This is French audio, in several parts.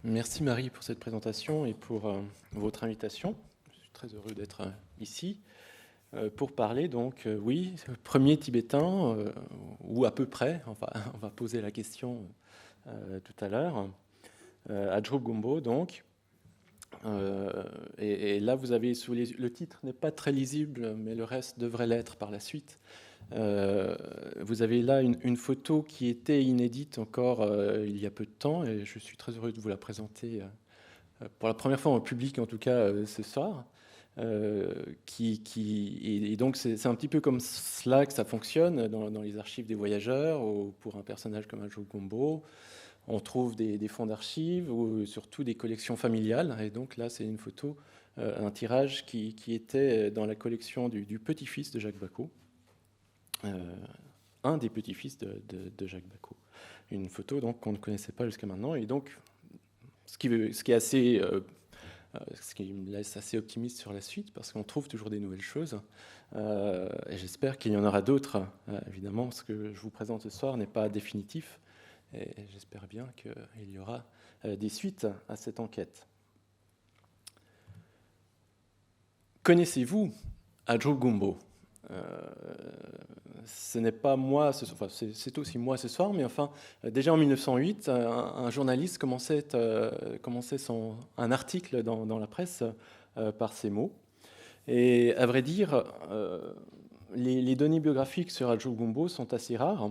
Merci Marie pour cette présentation et pour votre invitation. Je suis très heureux d'être ici pour parler donc, oui, premier tibétain, ou à peu près, enfin, on va poser la question tout à l'heure, Adrup Gumbo donc. Et là vous avez sous le titre n'est pas très lisible, mais le reste devrait l'être par la suite. Vous avez là une photo qui était inédite encore il y a peu de temps, et je suis très heureux de vous la présenter pour la première fois en public, en tout cas ce soir. Et donc c'est un petit peu comme cela que ça fonctionne dans les archives des voyageurs, ou pour un personnage comme Adrup Gumbo. On trouve des fonds d'archives ou surtout des collections familiales. Et donc là, c'est une photo, un tirage qui était dans la collection du petit-fils de Jacques Bacot, un des petits-fils de Jacques Bacot. Une photo donc qu'on ne connaissait pas jusqu'à maintenant. Et donc, ce qui est assez, ce qui me laisse assez optimiste sur la suite, parce qu'on trouve toujours des nouvelles choses. Et j'espère qu'il y en aura d'autres. Évidemment, ce que je vous présente ce soir n'est pas définitif. Et j'espère bien qu'il y aura des suites à cette enquête. Connaissez-vous Adrup Gumbo ? Ce n'est pas moi, enfin, c'est aussi moi ce soir, mais enfin, déjà en 1908, un journaliste commençait un article dans la presse par ces mots. Et à vrai dire, les données biographiques sur Adrup Gumbo sont assez rares,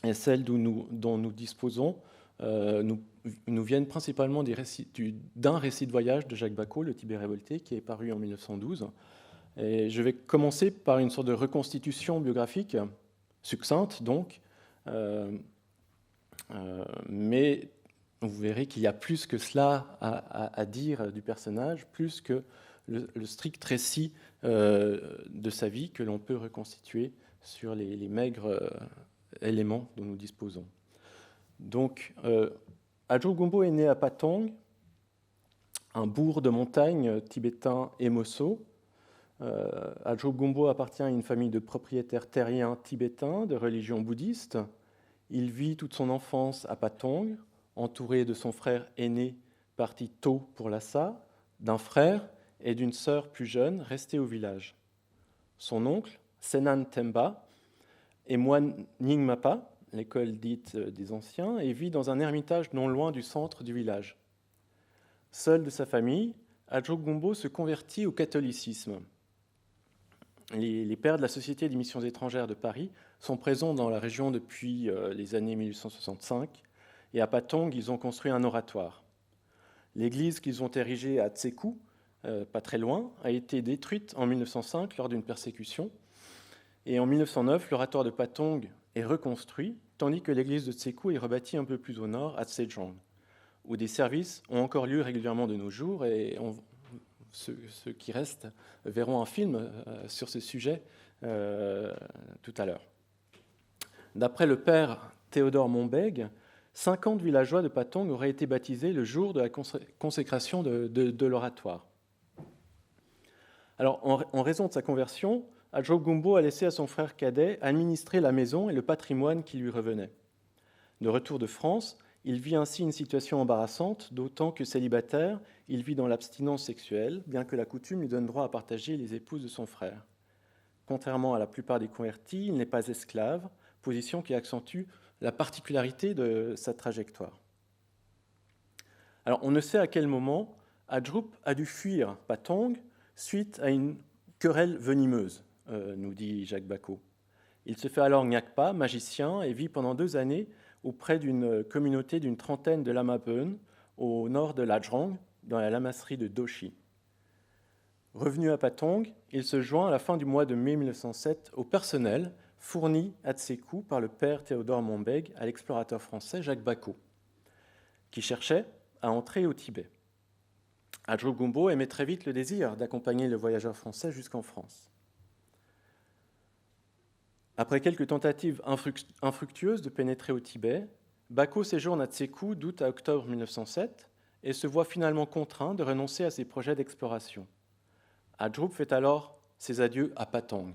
et celles dont nous disposons nous viennent principalement d'un récit de voyage de Jacques Bacot, Le Tibet révolté, qui est paru en 1912. Et je vais commencer par une sorte de reconstitution biographique, succincte donc, mais vous verrez qu'il y a plus que cela à dire du personnage, plus que le strict récit de sa vie que l'on peut reconstituer sur les maigres éléments dont nous disposons. Donc, Adrup Gumbo est né à Patong, un bourg de montagne tibétain Emoso. Adrup Gumbo appartient à une famille de propriétaires terriens tibétains de religion bouddhiste. Il vit toute son enfance à Patong, entouré de son frère aîné parti tôt pour Lhasa, d'un frère et d'une sœur plus jeune restés au village. Son oncle, Senan Themba, est moine Nyingmapa, l'école dite des anciens, et vit dans un ermitage non loin du centre du village. Seul de sa famille, Adrup Gumbo se convertit au catholicisme. Les pères de la Société des missions étrangères de Paris sont présents dans la région depuis les années 1865, et à Patong, ils ont construit un oratoire. L'église qu'ils ont érigée à Tsekou, pas très loin, a été détruite en 1905 lors d'une persécution, et en 1909, l'oratoire de Patong est reconstruit, tandis que l'église de Tsekou est rebâtie un peu plus au nord, à Tsejong, où des services ont encore lieu régulièrement de nos jours, et ceux qui restent verront un film sur ce sujet tout à l'heure. D'après le père Théodore Mombeg, 50 villageois de Patong auraient été baptisés le jour de la consécration de l'oratoire. Alors, en raison de sa conversion, Adrup Gumbo a laissé à son frère cadet administrer la maison et le patrimoine qui lui revenait. De retour de France, il vit ainsi une situation embarrassante, d'autant que célibataire, il vit dans l'abstinence sexuelle, bien que la coutume lui donne droit à partager les épouses de son frère. Contrairement à la plupart des convertis, il n'est pas esclave, position qui accentue la particularité de sa trajectoire. Alors, on ne sait à quel moment Adrup a dû fuir Patong suite à une querelle venimeuse, nous dit Jacques Bacot. Il se fait alors Ngakpa, magicien, et vit pendant 2 années auprès d'une communauté d'une trentaine de lamas Bön, au nord de Lajrong, dans la lamasserie de Doshi. Revenu à Patong, il se joint à la fin du mois de mai 1907 au personnel fourni à Tsekou par le père Théodore Mombeg à l'explorateur français Jacques Bacot, qui cherchait à entrer au Tibet. Adrup Gumbo aimait très vite le désir d'accompagner le voyageur français jusqu'en France. Après quelques tentatives infructueuses de pénétrer au Tibet, Bacot séjourne à Tsekou d'août à octobre 1907 et se voit finalement contraint de renoncer à ses projets d'exploration. Adrup fait alors ses adieux à Patong.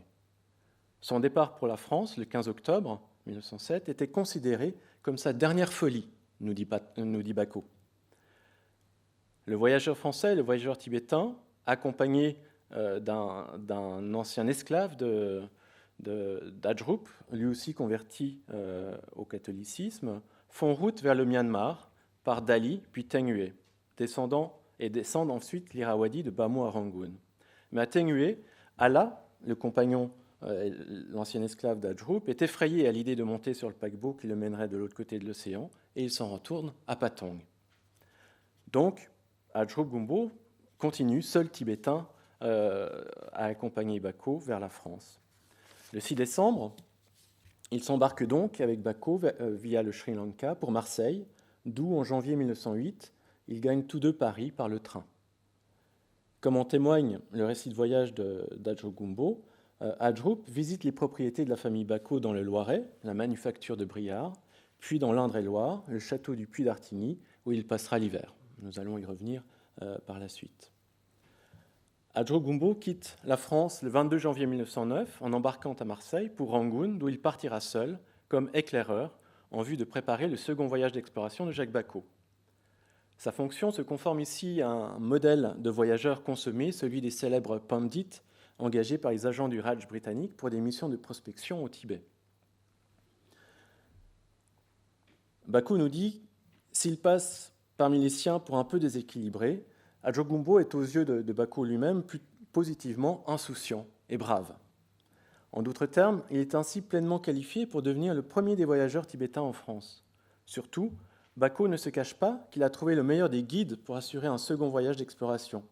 Son départ pour la France, le 15 octobre 1907, était considéré comme sa dernière folie, nous dit Bacot. Le voyageur français, le voyageur tibétain, accompagné d'un ancien esclave d'Ajrup, lui aussi converti au catholicisme, font route vers le Myanmar par Dali puis Tenghué, descendent ensuite l'Irrawaddy de Bamo à Rangoon. Mais à Tenghué, Allah, le compagnon, l'ancien esclave d'Ajrup, est effrayé à l'idée de monter sur le paquebot qui le mènerait de l'autre côté de l'océan, et il s'en retourne à Patong. Donc, Ajrup Gumbo continue, seul tibétain, à accompagner Bako vers la France. Le 6 décembre, il s'embarque donc avec Bako via le Sri Lanka pour Marseille, d'où en janvier 1908, ils gagnent tous deux Paris par le train. Comme en témoigne le récit de voyage d'Ajrup Gumbo, Ajrup visite les propriétés de la famille Bako dans le Loiret, la manufacture de Briard, puis dans l'Indre-et-Loire, le château du Puy d'Artigny, où il passera l'hiver. Nous allons y revenir par la suite. Ajrup Gumbo quitte la France le 22 janvier 1909 en embarquant à Marseille pour Rangoon, d'où il partira seul, comme éclaireur, en vue de préparer le second voyage d'exploration de Jacques Bako. Sa fonction se conforme ici à un modèle de voyageur consommé, celui des célèbres pandits, engagés par les agents du Raj britannique pour des missions de prospection au Tibet. Bako nous dit, s'il passe parmi les siens pour un peu déséquilibré, Ajrup Gumbo est aux yeux de Bako lui-même plus positivement insouciant et brave. En d'autres termes, il est ainsi pleinement qualifié pour devenir le premier des voyageurs tibétains en France. Surtout, Bako ne se cache pas qu'il a trouvé le meilleur des guides pour assurer un second voyage d'exploration.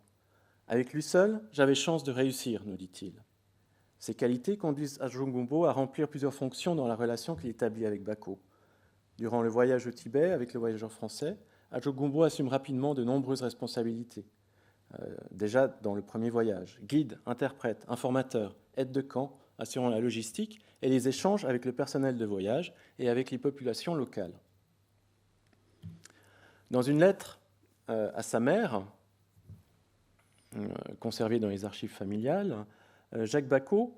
Avec lui seul, j'avais chance de réussir, nous dit-il. Ces qualités conduisent Ajrup Gumbo à remplir plusieurs fonctions dans la relation qu'il établit avec Bako. Durant le voyage au Tibet avec le voyageur français, Ajrup Gumbo assume rapidement de nombreuses responsabilités. Déjà dans le premier voyage, guide, interprète, informateur, aide de camp, assurant la logistique et les échanges avec le personnel de voyage et avec les populations locales. Dans une lettre à sa mère, conservée dans les archives familiales, Jacques Bako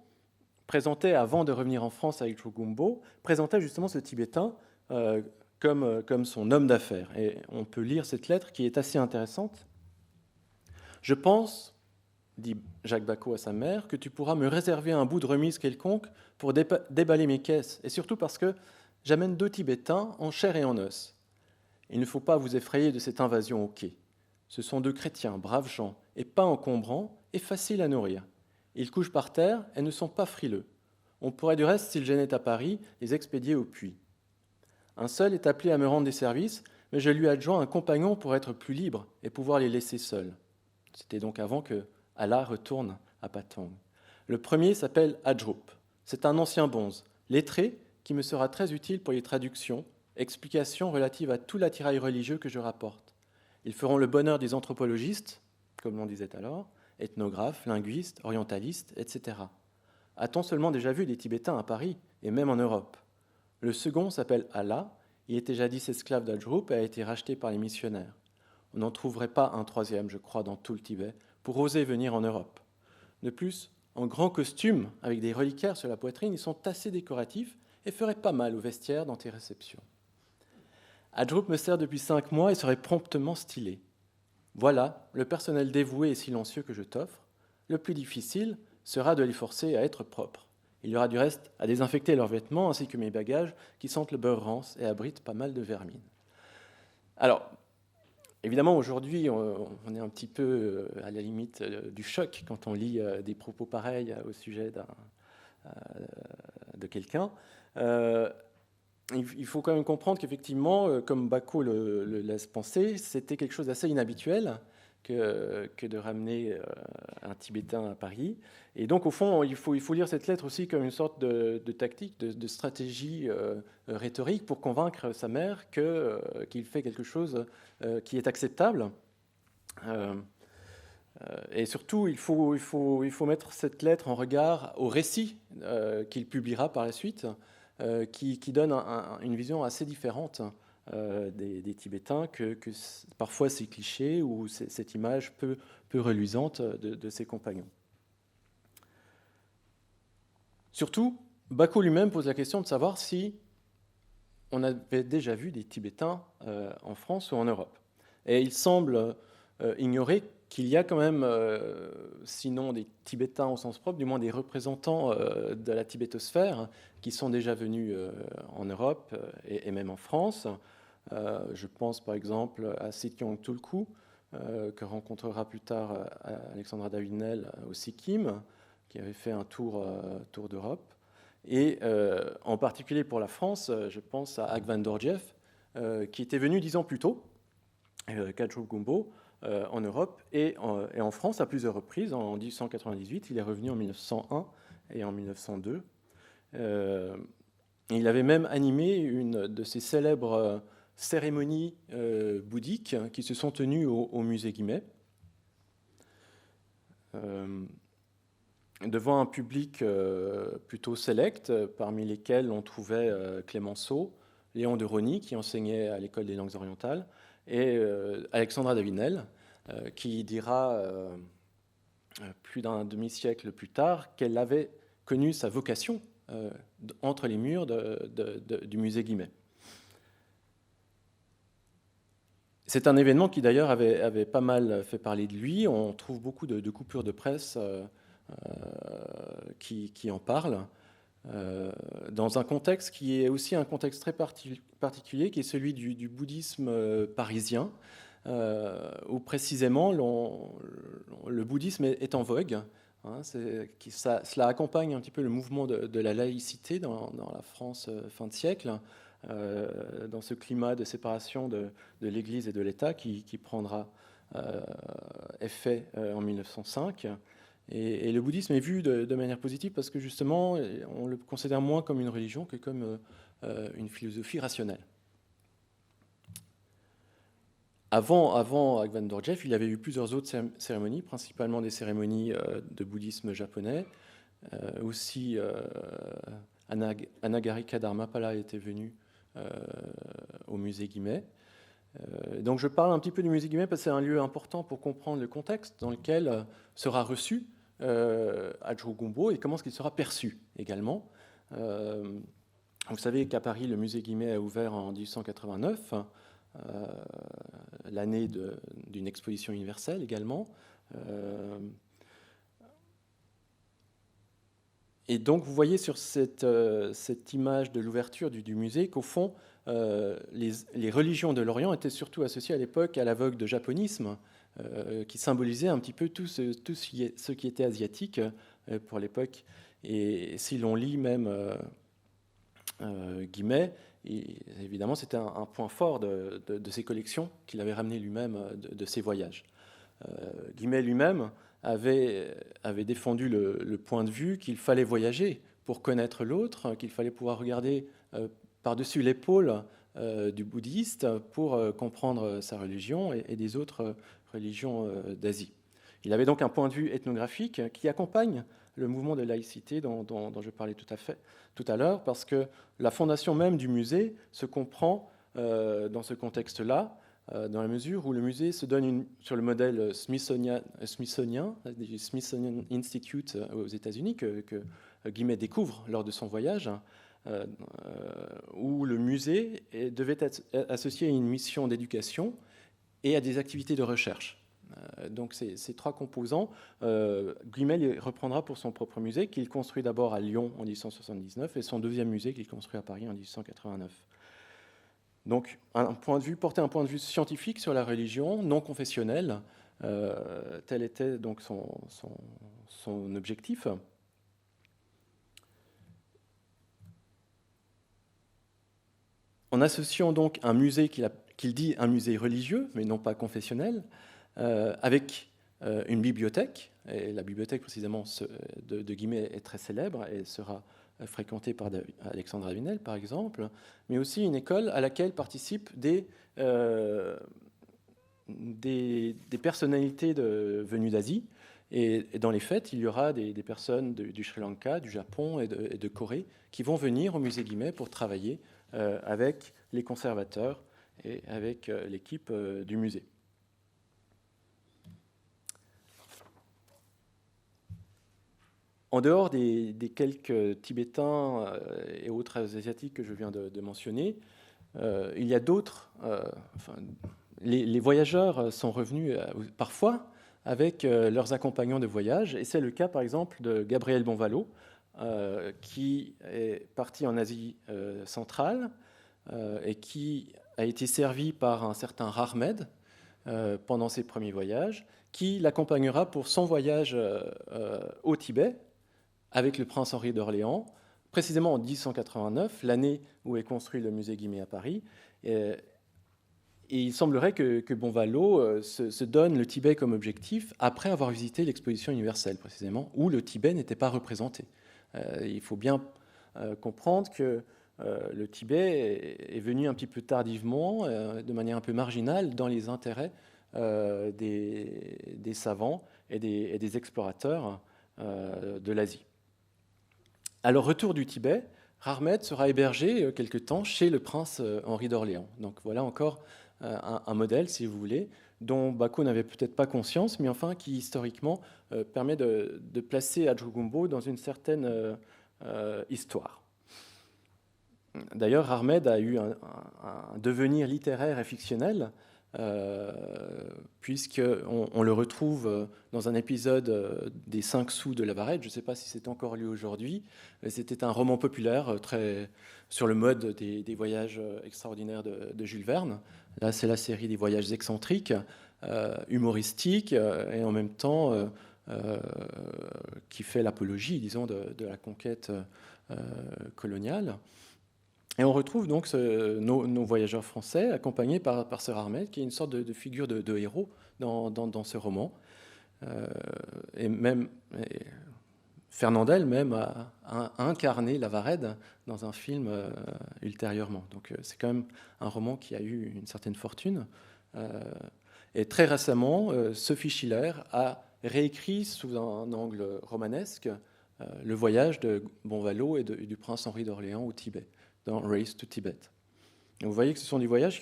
présentait, avant de revenir en France avec Ajrup Gumbo, présentait justement ce Tibétain comme son homme d'affaires. Et on peut lire cette lettre qui est assez intéressante. « Je pense, dit Jacques Bako à sa mère, que tu pourras me réserver un bout de remise quelconque pour déballer mes caisses, et surtout parce que j'amène 2 Tibétains en chair et en os. Il ne faut pas vous effrayer de cette invasion au quai. Ce sont 2 chrétiens, braves gens, et pas encombrants, et faciles à nourrir. Ils couchent par terre et ne sont pas frileux. On pourrait du reste, s'ils gênaient à Paris, les expédier au puits. Un seul est appelé à me rendre des services, mais je lui adjoins un compagnon pour être plus libre et pouvoir les laisser seuls. » C'était donc avant que Allah retourne à Patong. Le premier s'appelle Ajrup. C'est un ancien bonze, lettré, qui me sera très utile pour les traductions, explications relatives à tout l'attirail religieux que je rapporte. Ils feront le bonheur des anthropologistes, comme l'on disait alors, ethnographes, linguistes, orientalistes, etc. A-t-on seulement déjà vu des Tibétains à Paris, et même en Europe ? Le second s'appelle Allah, il était jadis esclave d'Ajrup et a été racheté par les missionnaires. On n'en trouverait pas un troisième, je crois, dans tout le Tibet, pour oser venir en Europe. De plus, en grand costume, avec des reliquaires sur la poitrine, ils sont assez décoratifs et feraient pas mal au vestiaire dans tes réceptions. Ajrup me sert depuis 5 mois et serait promptement stylé. Voilà le personnel dévoué et silencieux que je t'offre. Le plus difficile sera de les forcer à être propres. Il y aura du reste à désinfecter leurs vêtements ainsi que mes bagages qui sentent le beurre rance et abritent pas mal de vermine. Alors, évidemment, aujourd'hui, on est un petit peu à la limite du choc quand on lit des propos pareils au sujet de quelqu'un. Il faut quand même comprendre qu'effectivement, comme Bako le laisse penser, c'était quelque chose d'assez inhabituel que de ramener un Tibétain à Paris. Et donc, au fond, il faut lire cette lettre aussi comme une sorte de tactique, de stratégie rhétorique pour convaincre sa mère qu'il fait quelque chose qui est acceptable. Et surtout, il faut mettre cette lettre en regard au récit qu'il publiera par la suite, qui donne une vision assez différente des Tibétains que parfois ces clichés ou cette image peu reluisante de ses compagnons. Surtout, Bako lui-même pose la question de savoir si on avait déjà vu des Tibétains en France ou en Europe. Et il semble ignorer qu'il y a quand même, sinon des Tibétains au sens propre, du moins des représentants de la tibétosphère qui sont déjà venus en Europe et même en France. Je pense par exemple à Sityong Tulku, que rencontrera plus tard Alexandra Davinel au Sikkim, qui avait fait un tour d'Europe. Et en particulier pour la France, je pense à Agvan Dorjiev, qui était venu 10 ans plus tôt, Kachou Gumbo, en Europe et en France à plusieurs reprises. En 1898, il est revenu en 1901 et en 1902. Il avait même animé une de ces célèbres cérémonies bouddhiques qui se sont tenues au musée Guimet, devant un public plutôt sélect, parmi lesquels on trouvait Clémenceau, Léon de Rosny, qui enseignait à l'École des langues orientales, et Alexandra Davinel, qui dira plus d'un demi-siècle plus tard qu'elle avait connu sa vocation entre les murs du musée Guimet. C'est un événement qui d'ailleurs avait pas mal fait parler de lui. On trouve beaucoup de coupures de presse qui en parlent, dans un contexte qui est aussi un contexte très particulier, qui est celui du bouddhisme parisien, où précisément le bouddhisme est en vogue. Cela accompagne un petit peu le mouvement de la laïcité dans la France fin de siècle, dans ce climat de séparation de l'Église et de l'État qui prendra effet en 1905. Et le bouddhisme est vu de manière positive parce que justement, on le considère moins comme une religion que comme une philosophie rationnelle. Avant Agvan Dorjiev, il y avait eu plusieurs autres cérémonies, principalement des cérémonies de bouddhisme japonais. Aussi, Anagarika Dharmapala était venu au musée Guimet. Donc je parle un petit peu du musée Guimet parce que c'est un lieu important pour comprendre le contexte dans lequel sera reçu Adjou Gumbo et comment est-ce qu'il sera perçu également. Vous savez qu'à Paris, le musée Guimet a ouvert en 1889, l'année d'une exposition universelle également. Et donc vous voyez sur cette image de l'ouverture du musée qu'au fond, les religions de l'Orient étaient surtout associées à l'époque à la vogue de japonisme, qui symbolisait un petit peu tout ce qui était asiatique pour l'époque. Et si l'on lit même Guimet, évidemment c'était un point fort de ses collections qu'il avait ramené lui-même de ses voyages. Guimet lui-même avait défendu le point de vue qu'il fallait voyager pour connaître l'autre, qu'il fallait pouvoir regarder par-dessus l'épaule du bouddhiste pour comprendre sa religion et des autres religions d'Asie. Il avait donc un point de vue ethnographique qui accompagne le mouvement de laïcité dont je parlais tout à l'heure, parce que la fondation même du musée se comprend dans ce contexte-là, dans la mesure où le musée se donne sur le modèle smithsonien, du Smithsonian Institute aux États-Unis, que Guimet découvre lors de son voyage, où le musée devait être associé à une mission d'éducation et à des activités de recherche. Donc ces trois composants, Guimet les reprendra pour son propre musée, qu'il construit d'abord à Lyon en 1879, et son deuxième musée qu'il construit à Paris en 1889. Donc porter un point de vue scientifique sur la religion, non confessionnelle, tel était donc son objectif. En associant donc un musée qu'il dit un musée religieux, mais non pas confessionnel, avec une bibliothèque, et la bibliothèque précisément de Guimet est très célèbre et sera fréquentée par Alexandre Davinel par exemple, mais aussi une école à laquelle participent des personnalités venues d'Asie, et dans les fêtes il y aura des personnes du Sri Lanka, du Japon et de Corée qui vont venir au musée Guimet pour travailler avec les conservateurs et avec l'équipe du musée. En dehors des quelques Tibétains et autres Asiatiques que je viens de mentionner, il y a d'autres, les voyageurs sont revenus parfois avec leurs accompagnants de voyage, et c'est le cas par exemple de Gabriel Bonvalot, qui est parti en Asie centrale et qui a été servi par un certain Rahmed pendant ses premiers voyages, qui l'accompagnera pour son voyage au Tibet avec le prince Henri d'Orléans, précisément en 1089, l'année où est construit le musée Guimet à Paris. Et il semblerait que Bonvalot se donne le Tibet comme objectif après avoir visité l'exposition universelle, précisément, où le Tibet n'était pas représenté. Il faut bien comprendre que le Tibet est venu un petit peu tardivement, de manière un peu marginale, dans les intérêts des savants et des explorateurs de l'Asie. À leur retour du Tibet, Rahmed sera hébergé quelque temps chez le prince Henri d'Orléans. Donc voilà encore un modèle, si vous voulez, dont Bako n'avait peut-être pas conscience, mais enfin qui historiquement permet de placer Adjogumbo dans une certaine histoire. D'ailleurs, Rahmed a eu un devenir littéraire et fictionnel, puisqu'on le retrouve dans un épisode des 5 sous de Lavarette. Je ne sais pas si c'est encore lu aujourd'hui. C'était un roman populaire sur le mode des voyages extraordinaires de Jules Verne. Là, c'est la série des voyages excentriques, humoristiques, et en même temps qui fait l'apologie, disons, de la conquête coloniale. Et on retrouve donc nos voyageurs français accompagnés par Sir Ahmed, qui est une sorte de figure de héros dans ce roman. Et même Fernandel même a incarné Lavarède dans un film ultérieurement. Donc c'est quand même un roman qui a eu une certaine fortune. Et très récemment, Sophie Schiller a réécrit sous un angle romanesque le voyage de Bonvalot et du prince Henri d'Orléans au Tibet, dans Race to Tibet. Et vous voyez que ce sont des voyages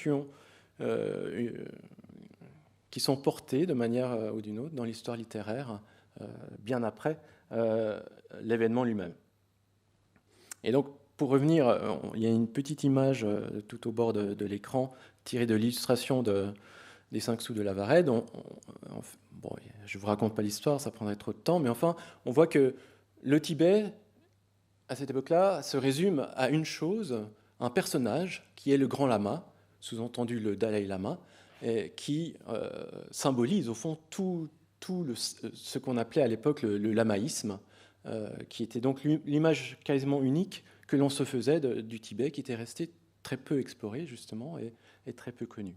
qui sont portés de manière ou d'une autre dans l'histoire littéraire bien après l'événement lui-même. Et donc, pour revenir, il y a une petite image tout au bord de l'écran tirée de l'illustration des 5 sous de Lavarède. Bon, je ne vous raconte pas l'histoire, ça prendrait trop de temps, mais enfin, on voit que le Tibet, à cette époque-là, se résume à une chose, un personnage qui est le grand lama, sous-entendu le Dalai Lama, qui symbolise au fond tout ce qu'on appelait à l'époque le lamaïsme, qui était donc l'image quasiment unique que l'on se faisait du Tibet, qui était resté très peu exploré justement et très peu connu.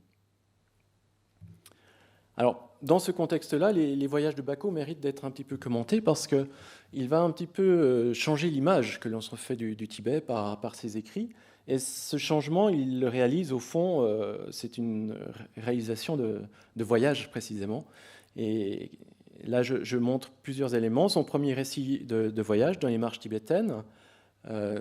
Alors, dans ce contexte-là, les voyages de Bako méritent d'être un petit peu commentés parce qu'il va un petit peu changer l'image que l'on se fait du Tibet par ses écrits. Et ce changement, il le réalise au fond, c'est une réalisation de voyage précisément. Et là, je montre plusieurs éléments. Son premier récit de voyage dans les marches tibétaines,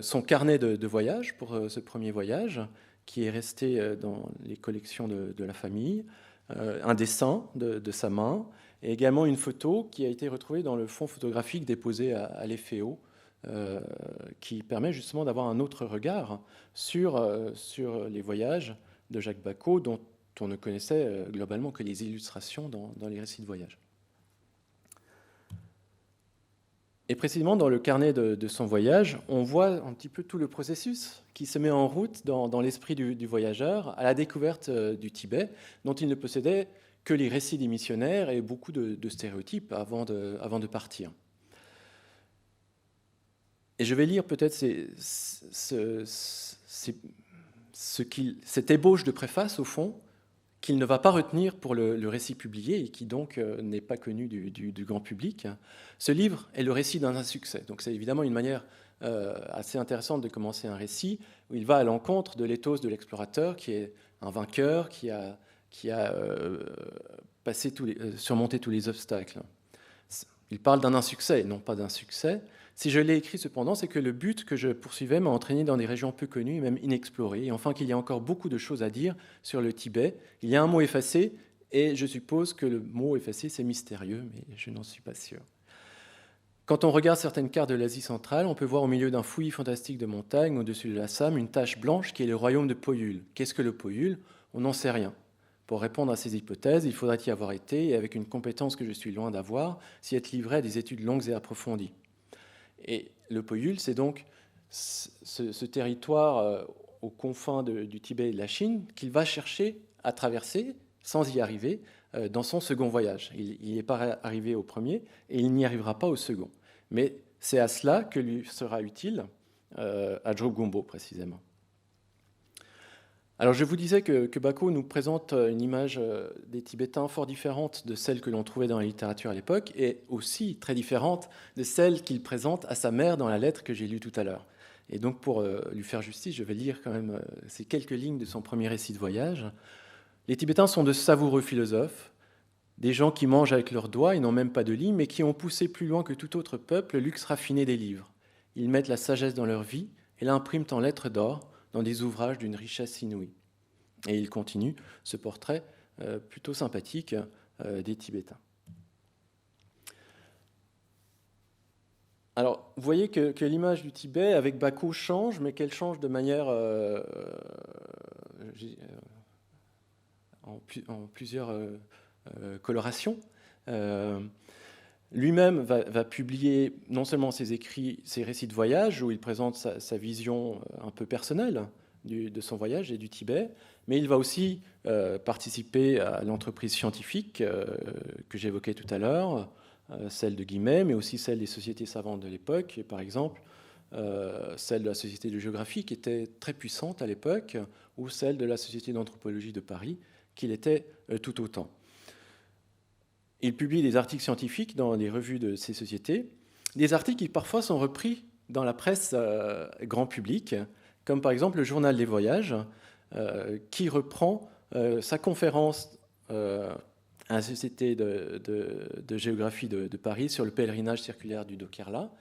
son carnet de voyage pour ce premier voyage, qui est resté dans les collections de la famille, un dessin de sa main, et également une photo qui a été retrouvée dans le fonds photographique déposé à l'EFEO, qui permet justement d'avoir un autre regard sur les voyages de Jacques Bako, dont on ne connaissait globalement que les illustrations dans les récits de voyage. Et précisément dans le carnet de son voyage, on voit un petit peu tout le processus qui se met en route dans l'esprit du voyageur à la découverte du Tibet, dont il ne possédait que les récits des missionnaires et beaucoup de stéréotypes avant de partir. Et je vais lire peut-être cette ébauche de préface, au fond, qu'il ne va pas retenir pour le récit publié et qui donc n'est pas connu du grand public. Ce livre est le récit d'un insuccès. Donc c'est évidemment une manière assez intéressante de commencer un récit où il va à l'encontre de l'éthos de l'explorateur qui est un vainqueur, qui a surmonté tous les obstacles. Il parle d'un insuccès et non pas d'un succès. Si je l'ai écrit cependant, c'est que le but que je poursuivais m'a entraîné dans des régions peu connues et même inexplorées. Et enfin qu'il y a encore beaucoup de choses à dire sur le Tibet. Il y a un mot effacé et je suppose que le mot effacé c'est mystérieux, mais je n'en suis pas sûr. Quand on regarde certaines cartes de l'Asie centrale, on peut voir au milieu d'un fouillis fantastique de montagnes, au-dessus de l'Assam, une tache blanche qui est le royaume de Poyul. Qu'est-ce que le Poyul ? On n'en sait rien. Pour répondre à ces hypothèses, il faudrait y avoir été, et avec une compétence que je suis loin d'avoir, s'y être livré à des études longues et approfondies. Et le Poyul, c'est donc ce territoire aux confins du Tibet et de la Chine qu'il va chercher à traverser, sans y arriver, dans son second voyage. Il n'y est pas arrivé au premier, et il n'y arrivera pas au second. Mais c'est à cela que lui sera utile Ajro Gumbo, précisément. Alors je vous disais que Bako nous présente une image des Tibétains fort différente de celle que l'on trouvait dans la littérature à l'époque, et aussi très différente de celle qu'il présente à sa mère dans la lettre que j'ai lue tout à l'heure. Et donc pour lui faire justice, je vais lire quand même ces quelques lignes de son premier récit de voyage. Les Tibétains sont de savoureux philosophes, des gens qui mangent avec leurs doigts et n'ont même pas de lit, mais qui ont poussé plus loin que tout autre peuple le luxe raffiné des livres. Ils mettent la sagesse dans leur vie et l'impriment en lettres d'or dans des ouvrages d'une richesse inouïe. Et il continue ce portrait plutôt sympathique des Tibétains. Alors, vous voyez que l'image du Tibet avec Bako change, mais qu'elle change de manière en plusieurs colorations. Lui-même va publier non seulement ses écrits, ses récits de voyage, où il présente sa vision un peu personnelle de son voyage et du Tibet, mais il va aussi participer à l'entreprise scientifique que j'évoquais tout à l'heure, celle de Guimet, mais aussi celle des sociétés savantes de l'époque, et par exemple celle de la Société de géographie qui était très puissante à l'époque, ou celle de la Société d'anthropologie de Paris, qui l'était tout autant. Il publie des articles scientifiques dans les revues de ces sociétés, des articles qui parfois sont repris dans la presse grand public, comme par exemple le Journal des Voyages, qui reprend sa conférence à la Société de géographie de Paris sur le pèlerinage circulaire du Dokherla,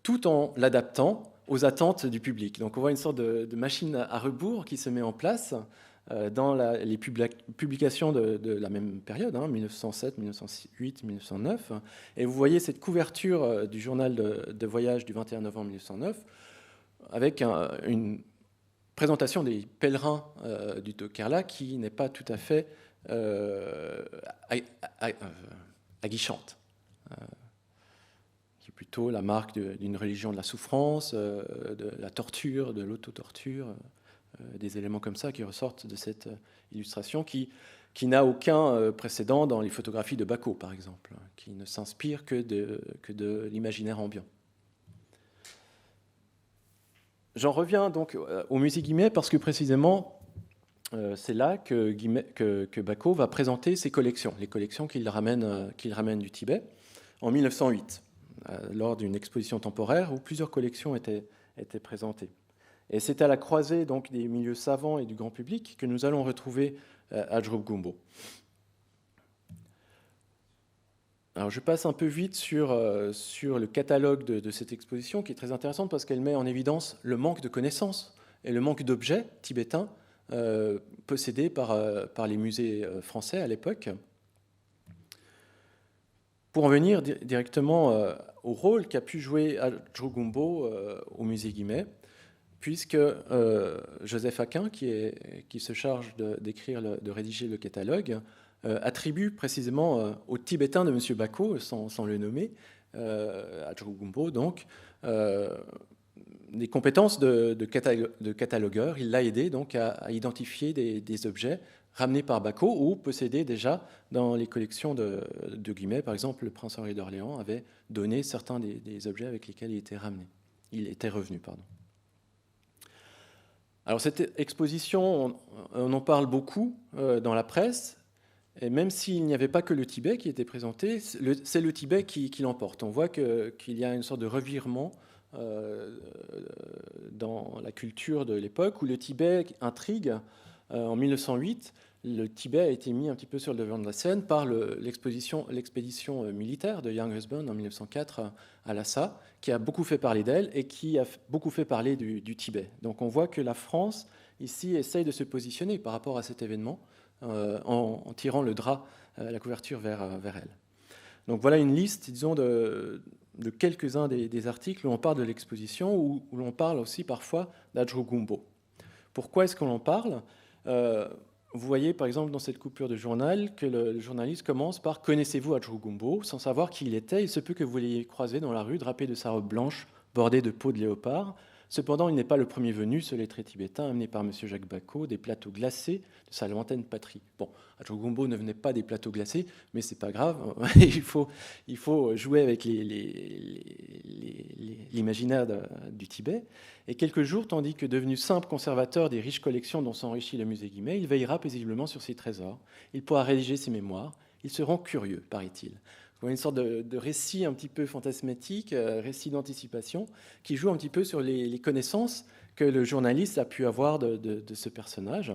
tout en l'adaptant aux attentes du public. Donc on voit une sorte de machine à rebours qui se met en place dans les publications de la même période, 1907, 1908, 1909. Et vous voyez cette couverture du journal de voyage du 21 novembre 1909 avec une présentation des pèlerins du Dokherla qui n'est pas tout à fait aguichante, qui est plutôt la marque d'une religion de la souffrance, de la torture, de l'autotorture, des éléments comme ça qui ressortent de cette illustration qui n'a aucun précédent dans les photographies de Bako, par exemple, qui ne s'inspire que de l'imaginaire ambiant. J'en reviens donc au musée Guimet parce que précisément, c'est là que Bako va présenter ses collections, les collections qu'il ramène du Tibet, en 1908, lors d'une exposition temporaire où plusieurs collections étaient présentées. Et c'est à la croisée donc, des milieux savants et du grand public que nous allons retrouver Ajro Gumbo. Alors je passe un peu vite sur le catalogue de cette exposition qui est très intéressante parce qu'elle met en évidence le manque de connaissances et le manque d'objets tibétains possédés par les musées français à l'époque. Pour en venir directement au rôle qu'a pu jouer Ajro Gumbo au musée Guimet, puisque Joseph Aquin, qui se charge de rédiger le catalogue, attribue précisément au Tibétain de M. Bako, sans le nommer, Ajro Gumbo, donc, des compétences de catalogueur. Il l'a aidé donc, à identifier des objets ramenés par Bako ou possédés déjà dans les collections de Guimet. Par exemple, le prince Henri d'Orléans avait donné certains des objets avec lesquels il était revenu. Alors cette exposition, on en parle beaucoup dans la presse, et même s'il n'y avait pas que le Tibet qui était présenté, c'est le Tibet qui l'emporte. On voit qu'il y a une sorte de revirement dans la culture de l'époque où le Tibet intrigue. En 1908, le Tibet a été mis un petit peu sur le devant de la scène par l'expédition militaire de Young Husband en 1904 à Lhasa, qui a beaucoup fait parler d'elle et qui a beaucoup fait parler du Tibet. Donc on voit que la France, ici, essaye de se positionner par rapport à cet événement en tirant le drap, la couverture vers elle. Donc voilà une liste, disons, de quelques-uns des articles où on parle de l'exposition, où l'on parle aussi parfois d'Ajro Gumbo. Pourquoi est-ce qu'on en parle vous voyez par exemple dans cette coupure de journal que le journaliste commence par « Connaissez-vous Adjou Gumbo ?» sans savoir qui il était. Il se peut que vous l'ayez croisé dans la rue, drapé de sa robe blanche, bordée de peau de léopard. Cependant, il n'est pas le premier venu, ce lettré tibétain amené par M. Jacques Bacot, des plateaux glacés de sa lointaine patrie. Bon, Adjou Gumbo ne venait pas des plateaux glacés, mais c'est pas grave. il faut jouer avec l'imaginaire du Tibet. Et quelques jours, tandis que devenu simple conservateur des riches collections dont s'enrichit le musée Guimet, il veillera paisiblement sur ses trésors. Il pourra rédiger ses mémoires. Il se rend curieux, paraît-il. Vous voyez une sorte de récit un petit peu fantasmatique, récit d'anticipation, qui joue un petit peu sur les connaissances que le journaliste a pu avoir de ce personnage,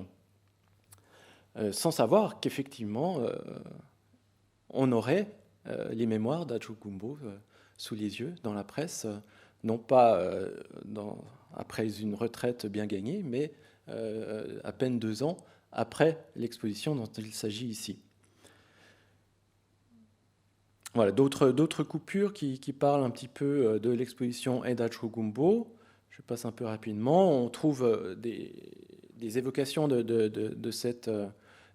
sans savoir qu'effectivement, on aurait les mémoires d'Adjou Gumbo sous les yeux dans la presse, non pas après une retraite bien gagnée, mais à peine 2 ans après l'exposition dont il s'agit ici. Voilà, d'autres coupures qui parlent un petit peu de l'exposition d'Adjou Gumbo. Je passe un peu rapidement. On trouve des évocations de cette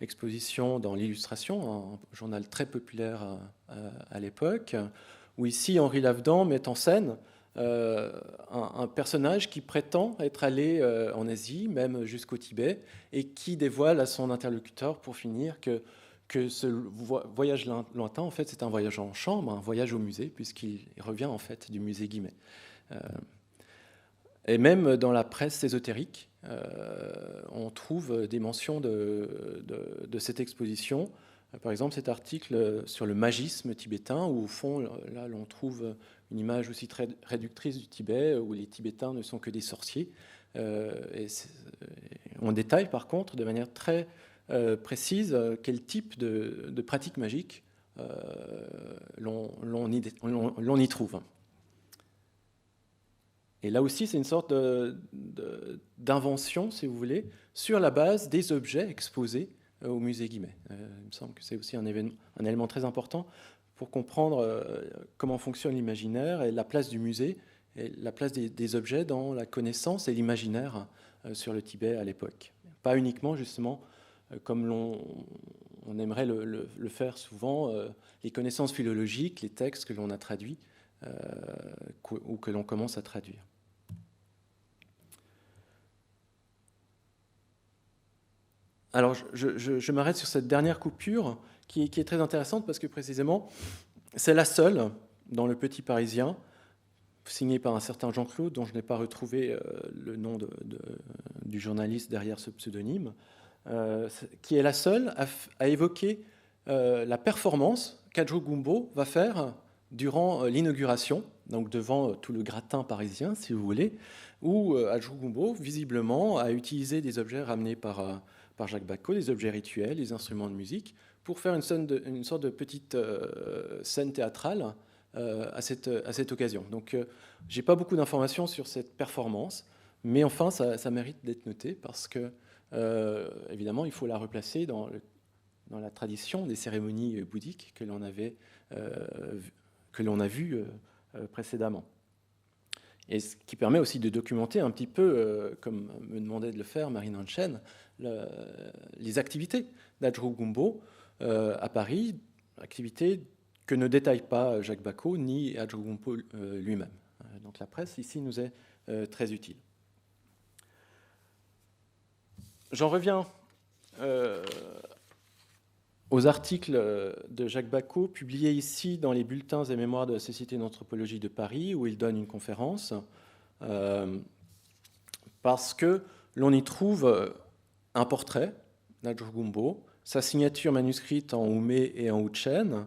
exposition dans l'Illustration, un journal très populaire à l'époque, où ici Henri Lavedan met en scène un personnage qui prétend être allé en Asie, même jusqu'au Tibet, et qui dévoile à son interlocuteur, pour finir, que ce voyage lointain, en fait, c'est un voyage en chambre, un voyage au musée, puisqu'il revient en fait du musée Guimet. Et même dans la presse ésotérique, on trouve des mentions de cette exposition. Par exemple, cet article sur le magisme tibétain, où au fond, là, l'on trouve une image aussi très réductrice du Tibet, où les Tibétains ne sont que des sorciers. On détaille, par contre, de manière très précise quel type de pratique magique l'on y trouve. Et là aussi, c'est une sorte d'invention, si vous voulez, sur la base des objets exposés au musée Guimet. Il me semble que c'est aussi un élément très important pour comprendre comment fonctionne l'imaginaire et la place du musée et la place des objets dans la connaissance et l'imaginaire sur le Tibet à l'époque. Pas uniquement, justement, comme on aimerait le faire souvent, les connaissances philologiques, les textes que l'on a traduits ou que l'on commence à traduire. Alors, je m'arrête sur cette dernière coupure qui est très intéressante parce que précisément, c'est la seule dans Le Petit Parisien, signée par un certain Jean-Claude, dont je n'ai pas retrouvé le nom du journaliste derrière ce pseudonyme, qui est la seule à évoquer la performance qu'Adjou Gumbo va faire durant l'inauguration, donc devant tout le gratin parisien, si vous voulez, où Adjou Gumbo, visiblement, a utilisé des objets ramenés par Jacques Bacot, des objets rituels, des instruments de musique, pour faire une sorte de petite scène théâtrale à cette occasion. Donc, je n'ai pas beaucoup d'informations sur cette performance, mais enfin, ça mérite d'être noté parce que, évidemment, il faut la replacer dans la tradition des cérémonies bouddhiques que l'on a vues précédemment. Et ce qui permet aussi de documenter un petit peu, comme me demandait de le faire Marine Hanchen, les activités d'Adjou Gumbo à Paris, activités que ne détaille pas Jacques Bacot ni Adjou Gumbo lui-même. Donc la presse ici nous est très utile. J'en reviens aux articles de Jacques Bacot publiés ici dans les bulletins et mémoires de la Société d'anthropologie de Paris, où il donne une conférence, parce que l'on y trouve un portrait d'Adjou Gumbo, sa signature manuscrite en oumé et en houchen,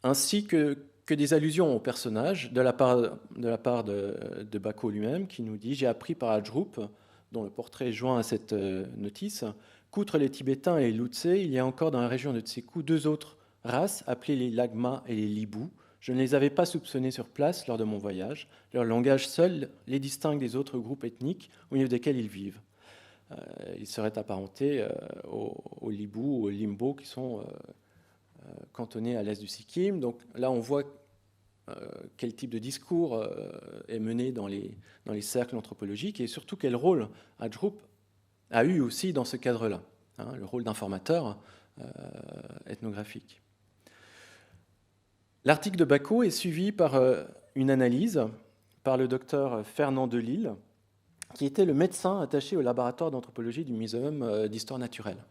ainsi que des allusions au personnage de la part de Bacot lui-même, qui nous dit « J'ai appris par Adjroup, dont le portrait est joint à cette notice, qu'outre les Tibétains et les Lutse, il y a encore dans la région de Tsekou 2 autres races, appelées les Lagma et les Libou. Je ne les avais pas soupçonnés sur place lors de mon voyage. Leur langage seul les distingue des autres groupes ethniques au milieu desquels ils vivent. » Ils seraient apparentés aux Libou ou aux Limbo qui sont cantonnés à l'est du Sikkim. Donc là, on voit quel type de discours est mené dans les cercles anthropologiques et surtout quel rôle Adjroup a eu aussi dans ce cadre-là, hein, le rôle d'informateur ethnographique. L'article de Bacot est suivi par une analyse par le docteur Fernand Delisle, qui était le médecin attaché au laboratoire d'anthropologie du Muséum d'histoire naturelle.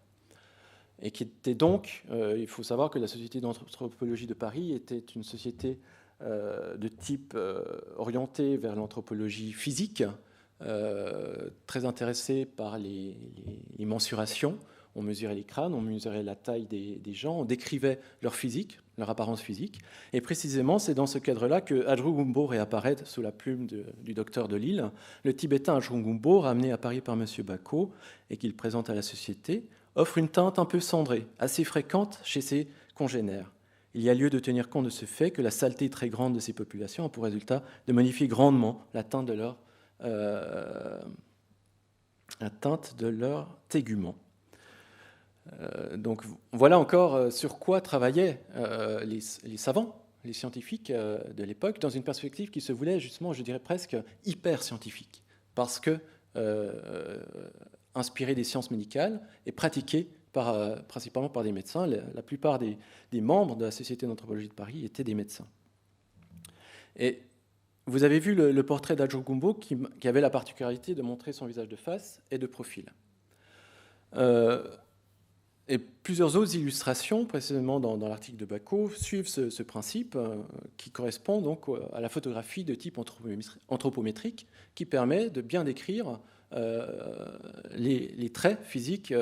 Et qui était donc, il faut savoir que la Société d'anthropologie de Paris était une société de type orientée vers l'anthropologie physique, très intéressée par les mensurations. On mesurait les crânes, on mesurait la taille des gens, on décrivait leur physique, leur apparence physique. Et précisément, c'est dans ce cadre-là que Adjou Gumbo réapparaît sous la plume du docteur Delisle, le Tibétain Adjou Gumbo, ramené à Paris par M. Bacot et qu'il présente à la société, offre une teinte un peu cendrée, assez fréquente chez ses congénères. Il y a lieu de tenir compte de ce fait que la saleté très grande de ces populations a pour résultat de modifier grandement la teinte de leur tégument. Donc voilà encore sur quoi travaillaient les savants, les scientifiques de l'époque, dans une perspective qui se voulait justement, je dirais presque, hyper scientifique, parce que inspirée des sciences médicales et pratiquée principalement par des médecins. La plupart des membres de la Société d'anthropologie de Paris étaient des médecins. Et vous avez vu le portrait d'Adjou Gumbo qui avait la particularité de montrer son visage de face et de profil. Et plusieurs autres illustrations, précisément dans l'article de Bacot, suivent ce principe qui correspond donc à la photographie de type anthropométrique qui permet de bien décrire les traits physiques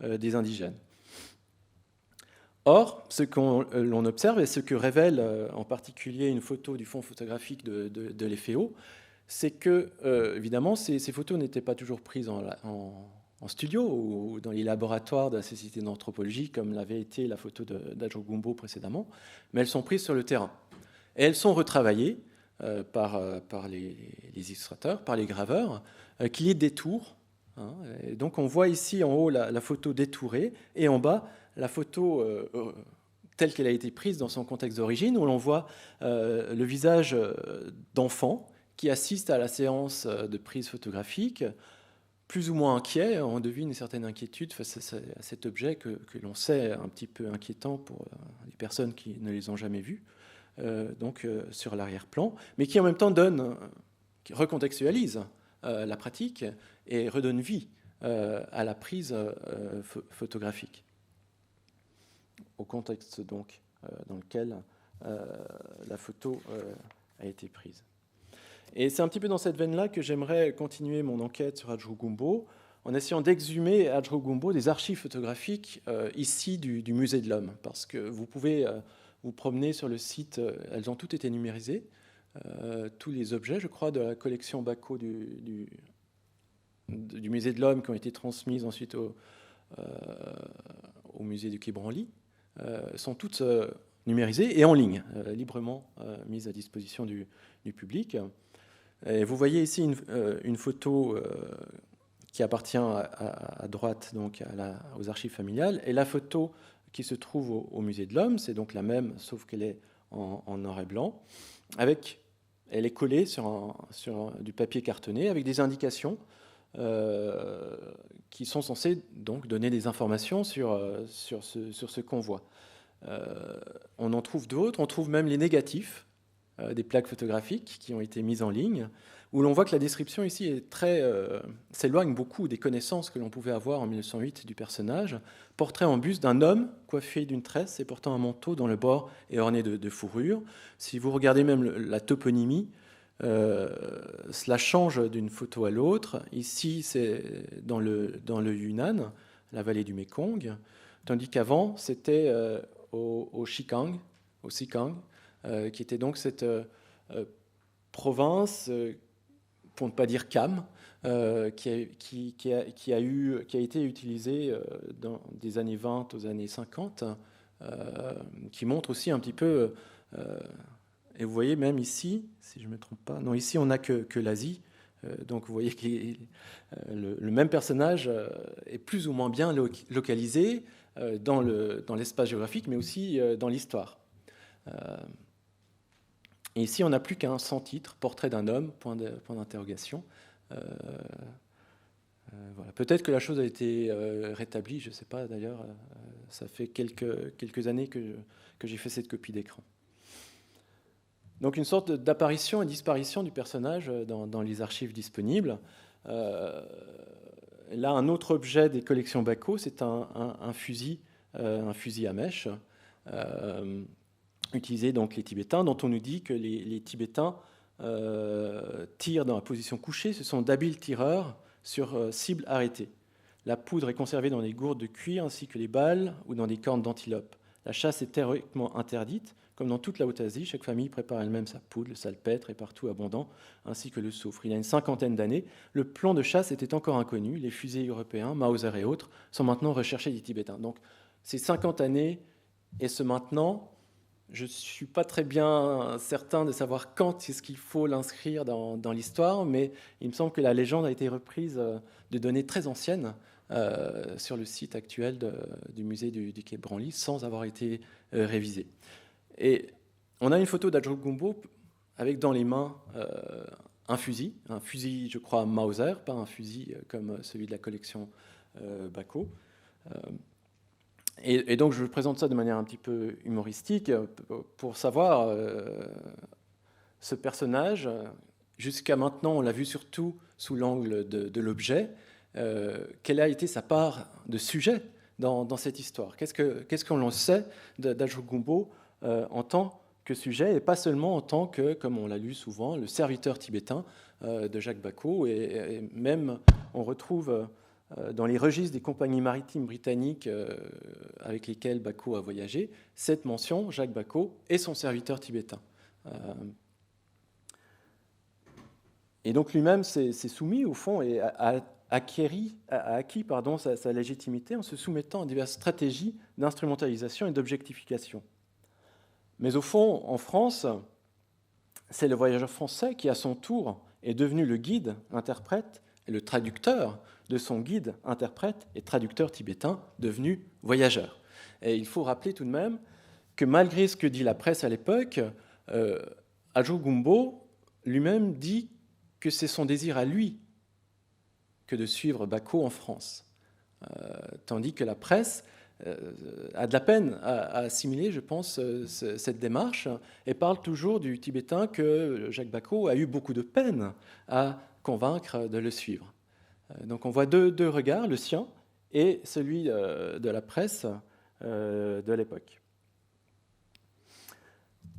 des indigènes. Or, ce que l'on observe et ce que révèle en particulier une photo du fond photographique de l'Eféo, c'est que, évidemment, ces photos n'étaient pas toujours prises en studio ou dans les laboratoires de la Société d'anthropologie, comme l'avait été la photo d'Adjou Gumbo précédemment, mais elles sont prises sur le terrain. Et elles sont retravaillées par les illustrateurs, par les graveurs, qui les détourent. Hein, et donc on voit ici en haut la photo détourée et en bas la photo telle qu'elle a été prise dans son contexte d'origine, où l'on voit le visage d'enfant qui assiste à la séance de prise photographique, plus ou moins inquiet. On devine une certaine inquiétude face à cet objet que l'on sait un petit peu inquiétant pour les personnes qui ne les ont jamais vus, sur l'arrière-plan, mais qui en même temps qui recontextualise la pratique et redonne vie à la prise photographique, au contexte donc dans lequel la photo a été prise. Et c'est un petit peu dans cette veine-là que j'aimerais continuer mon enquête sur Adjou Gumbo, en essayant d'exhumer Adjou Gumbo des archives photographiques ici du Musée de l'Homme, parce que vous pouvez vous promener sur le site, elles ont toutes été numérisées, tous les objets, je crois, de la collection Bacot du Musée de l'Homme qui ont été transmises ensuite au musée du Quai Branly, sont toutes numérisées et en ligne, librement mises à disposition du public. Et vous voyez ici une photo qui appartient à droite donc aux archives familiales, et la photo qui se trouve au Musée de l'Homme, c'est donc la même, sauf qu'elle est en noir et blanc, elle est collée sur du papier cartonné avec des indications qui sont censées donc donner des informations sur ce qu'on voit. On en trouve d'autres, on trouve même les négatifs des plaques photographiques qui ont été mises en ligne, où l'on voit que la description ici est s'éloigne beaucoup des connaissances que l'on pouvait avoir en 1908 du personnage. Portrait en buste d'un homme coiffé d'une tresse et portant un manteau dont le bord est orné de fourrure. Si vous regardez même la toponymie, cela change d'une photo à l'autre. Ici, c'est dans le Yunnan, la vallée du Mékong, tandis qu'avant, c'était au Xikang, qui était donc cette province, pour ne pas dire Kham, qui a été utilisée dans des années 20 aux années 50, qui montre aussi un petit peu, et vous voyez même ici, si je ne me trompe pas, non, ici on n'a que l'Asie, donc vous voyez que le même personnage est plus ou moins bien localisé dans l'espace géographique, mais aussi dans l'histoire. Et ici, on n'a plus qu'un sans titre, portrait d'un homme, point d'interrogation. Voilà. Peut-être que la chose a été rétablie, je ne sais pas d'ailleurs. Ça fait quelques années que j'ai fait cette copie d'écran. Donc une sorte d'apparition et disparition du personnage dans les archives disponibles. Là, un autre objet des collections Bacot, c'est un fusil à mèche, utilisé donc les Tibétains, dont on nous dit que les Tibétains tirent dans la position couchée. Ce sont d'habiles tireurs sur cible arrêtée. La poudre est conservée dans des gourdes de cuir ainsi que les balles ou dans des cornes d'antilope. La chasse est théoriquement interdite. Comme dans toute la Haute-Asie, chaque famille prépare elle-même sa poudre, le salpêtre est partout abondant, ainsi que le soufre. Il y a une cinquantaine d'années, le plan de chasse était encore inconnu. Les fusils européens, Mauser et autres, sont maintenant recherchés des Tibétains. Donc, ces 50 années et ce maintenant, je ne suis pas très bien certain de savoir quand est-ce qu'il faut l'inscrire dans l'histoire, mais il me semble que la légende a été reprise de données très anciennes sur le site actuel du musée du Quai Branly, sans avoir été révisée. Et on a une photo d'Adjogumbo avec dans les mains un fusil, je crois, Mauser, pas un fusil comme celui de la collection Bacot. Et donc je présente ça de manière un petit peu humoristique pour savoir ce personnage. Jusqu'à maintenant, on l'a vu surtout sous l'angle de l'objet. Quelle a été sa part de sujet dans cette histoire? Qu'est-ce qu'on en sait d'Adjogumbo en tant que sujet, et pas seulement en tant que, comme on l'a lu souvent, le serviteur tibétain de Jacques Bacot, et même on retrouve dans les registres des compagnies maritimes britanniques avec lesquelles Bacot a voyagé, cette mention, Jacques Bacot et son serviteur tibétain. Et donc lui-même s'est soumis, au fond, et a acquis sa légitimité en se soumettant à diverses stratégies d'instrumentalisation et d'objectification. Mais au fond, en France, c'est le voyageur français qui, à son tour, est devenu le guide, interprète et le traducteur de son guide, interprète et traducteur tibétain devenu voyageur. Et il faut rappeler tout de même que malgré ce que dit la presse à l'époque, Adjogumbo lui-même dit que c'est son désir à lui que de suivre Bacot en France. Tandis que la presse a de la peine à assimiler, je pense, cette démarche, et parle toujours du Tibétain que Jacques Bacot a eu beaucoup de peine à convaincre de le suivre. Donc on voit deux regards, le sien et celui de la presse de l'époque.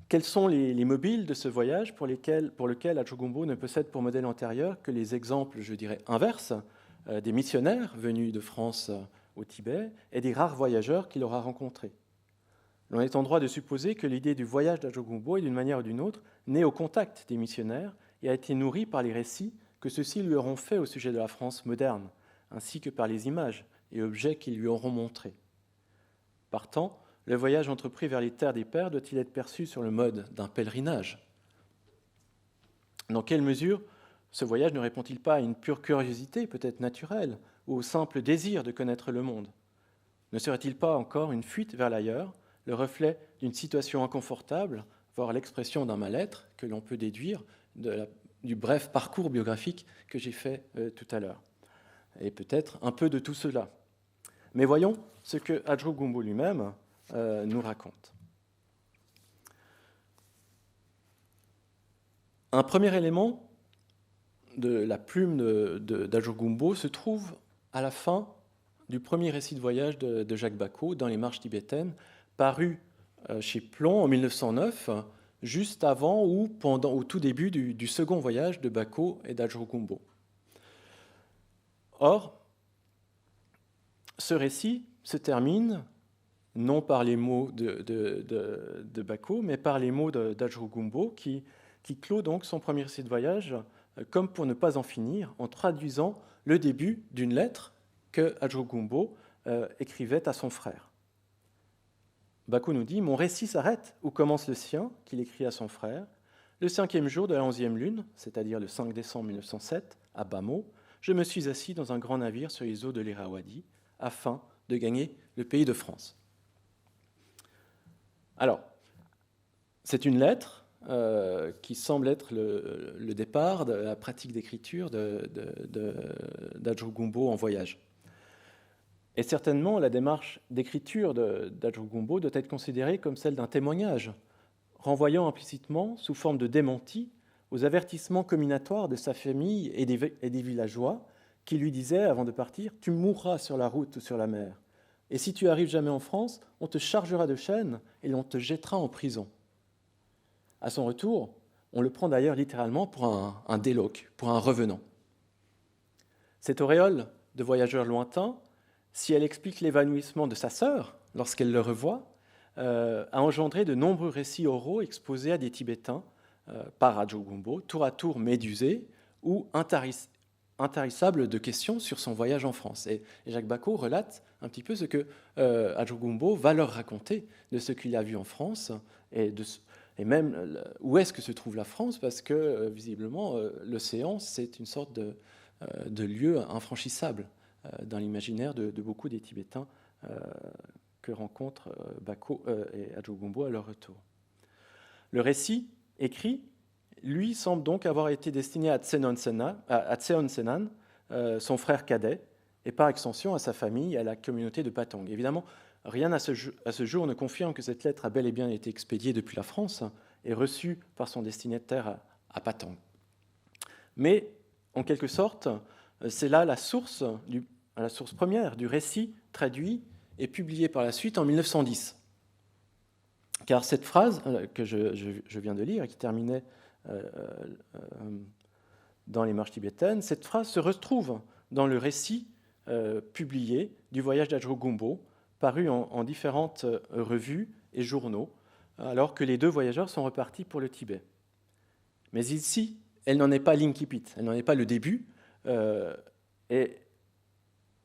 Quels sont les mobiles de ce voyage pour lequel Adjogumbo ne possède pour modèle antérieur que les exemples, je dirais, inverses des missionnaires venus de France au Tibet et des rares voyageurs qu'il aura rencontrés. L'on est en droit de supposer que l'idée du voyage d'Adjogumbo est d'une manière ou d'une autre née au contact des missionnaires et a été nourrie par les récits que ceux-ci lui auront faits au sujet de la France moderne, ainsi que par les images et objets qu'ils lui auront montrés. Partant, le voyage entrepris vers les terres des Pères doit-il être perçu sur le mode d'un pèlerinage? Dans quelle mesure ce voyage ne répond-il pas à une pure curiosité, peut-être naturelle, ou au simple désir de connaître le monde? Ne serait-il pas encore une fuite vers l'ailleurs, le reflet d'une situation inconfortable, voire l'expression d'un mal-être que l'on peut déduire du bref parcours biographique que j'ai fait tout à l'heure? Et peut-être un peu de tout cela. Mais voyons ce que Adjogumbo lui-même nous raconte. Un premier élément de la plume d'Adjogumbo se trouve à la fin du premier récit de voyage de Jacques Bacot dans les marches tibétaines, paru chez Plon en 1909, juste avant ou au tout début du second voyage de Bacot et d'Adjogumbo. Or, ce récit se termine non par les mots de Bacot, mais par les mots d'Adjogumbo, qui clôt donc son premier récit de voyage, comme pour ne pas en finir, en traduisant le début d'une lettre que Adjogumbo écrivait à son frère. Bacot nous dit « Mon récit s'arrête où commence le sien, qu'il écrit à son frère. Le 5e jour de la 11e lune, c'est-à-dire le 5 décembre 1907, à Bamo, je me suis assis dans un grand navire sur les eaux de l'Irrawaddy, afin de gagner le pays de France. » Alors, c'est une lettre qui semble être le départ de la pratique d'écriture d'Adjou-Gumbo en voyage. Et certainement, la démarche d'écriture d'Adjou-Gumbo doit être considérée comme celle d'un témoignage, renvoyant implicitement, sous forme de démenti, aux avertissements comminatoires de sa famille et des villageois qui lui disaient, avant de partir, « Tu mourras sur la route ou sur la mer. Et si tu arrives jamais en France, on te chargera de chaînes et l'on te jettera en prison. » À son retour, on le prend d'ailleurs littéralement pour un déloc, pour un revenant. Cette auréole de voyageur lointain, si elle explique l'évanouissement de sa sœur lorsqu'elle le revoit, a engendré de nombreux récits oraux exposés à des Tibétains par Adjou-Gumbo, tour à tour médusés ou intarissables de questions sur son voyage en France. Et Jacques Bacot relate un petit peu ce que Adjou-Gumbo va leur raconter de ce qu'il a vu en France et même où est-ce que se trouve la France, parce que visiblement l'océan, c'est une sorte de lieu infranchissable dans l'imaginaire de beaucoup des Tibétains que rencontrent Bacot et Adjou-Gumbo à leur retour. Le récit écrit, lui, semble donc avoir été destiné à Tseon Senan, son frère cadet, et par extension à sa famille et à la communauté de Patong. Évidemment, rien à ce jour ne confirme que cette lettre a bel et bien été expédiée depuis la France et reçue par son destinataire à Patong. Mais, en quelque sorte, c'est là la source première du récit traduit et publié par la suite en 1910. Car cette phrase que je viens de lire et qui terminait dans les marches tibétaines, cette phrase se retrouve dans le récit publié du voyage d'Adjou-Gumbo, paru en différentes revues et journaux, alors que les deux voyageurs sont repartis pour le Tibet. Mais ici, elle n'en est pas l'incipit, elle n'en est pas le début, et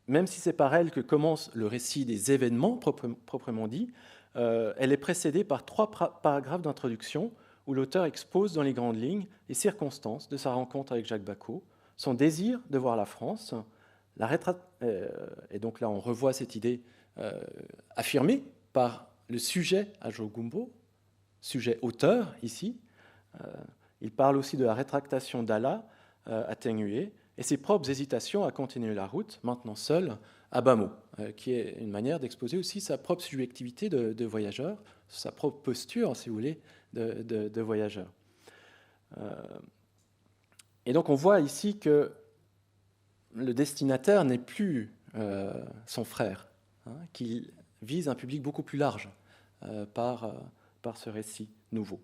même si c'est par elle que commence le récit des événements proprement dit, elle est précédée par 3 paragraphes d'introduction où l'auteur expose dans les grandes lignes les circonstances de sa rencontre avec Jacques Bacot, son désir de voir la France, et donc là on revoit cette idée affirmée par le sujet Adjou-Gumbo, sujet auteur ici. Il parle aussi de la rétractation d'Ala à Tenghué et ses propres hésitations à continuer la route, maintenant seul, à Bamo, qui est une manière d'exposer aussi sa propre subjectivité de voyageur, sa propre posture, si vous voulez, de voyageur. Et donc on voit ici que le destinataire n'est plus son frère, qu'il vise un public beaucoup plus large par ce récit nouveau.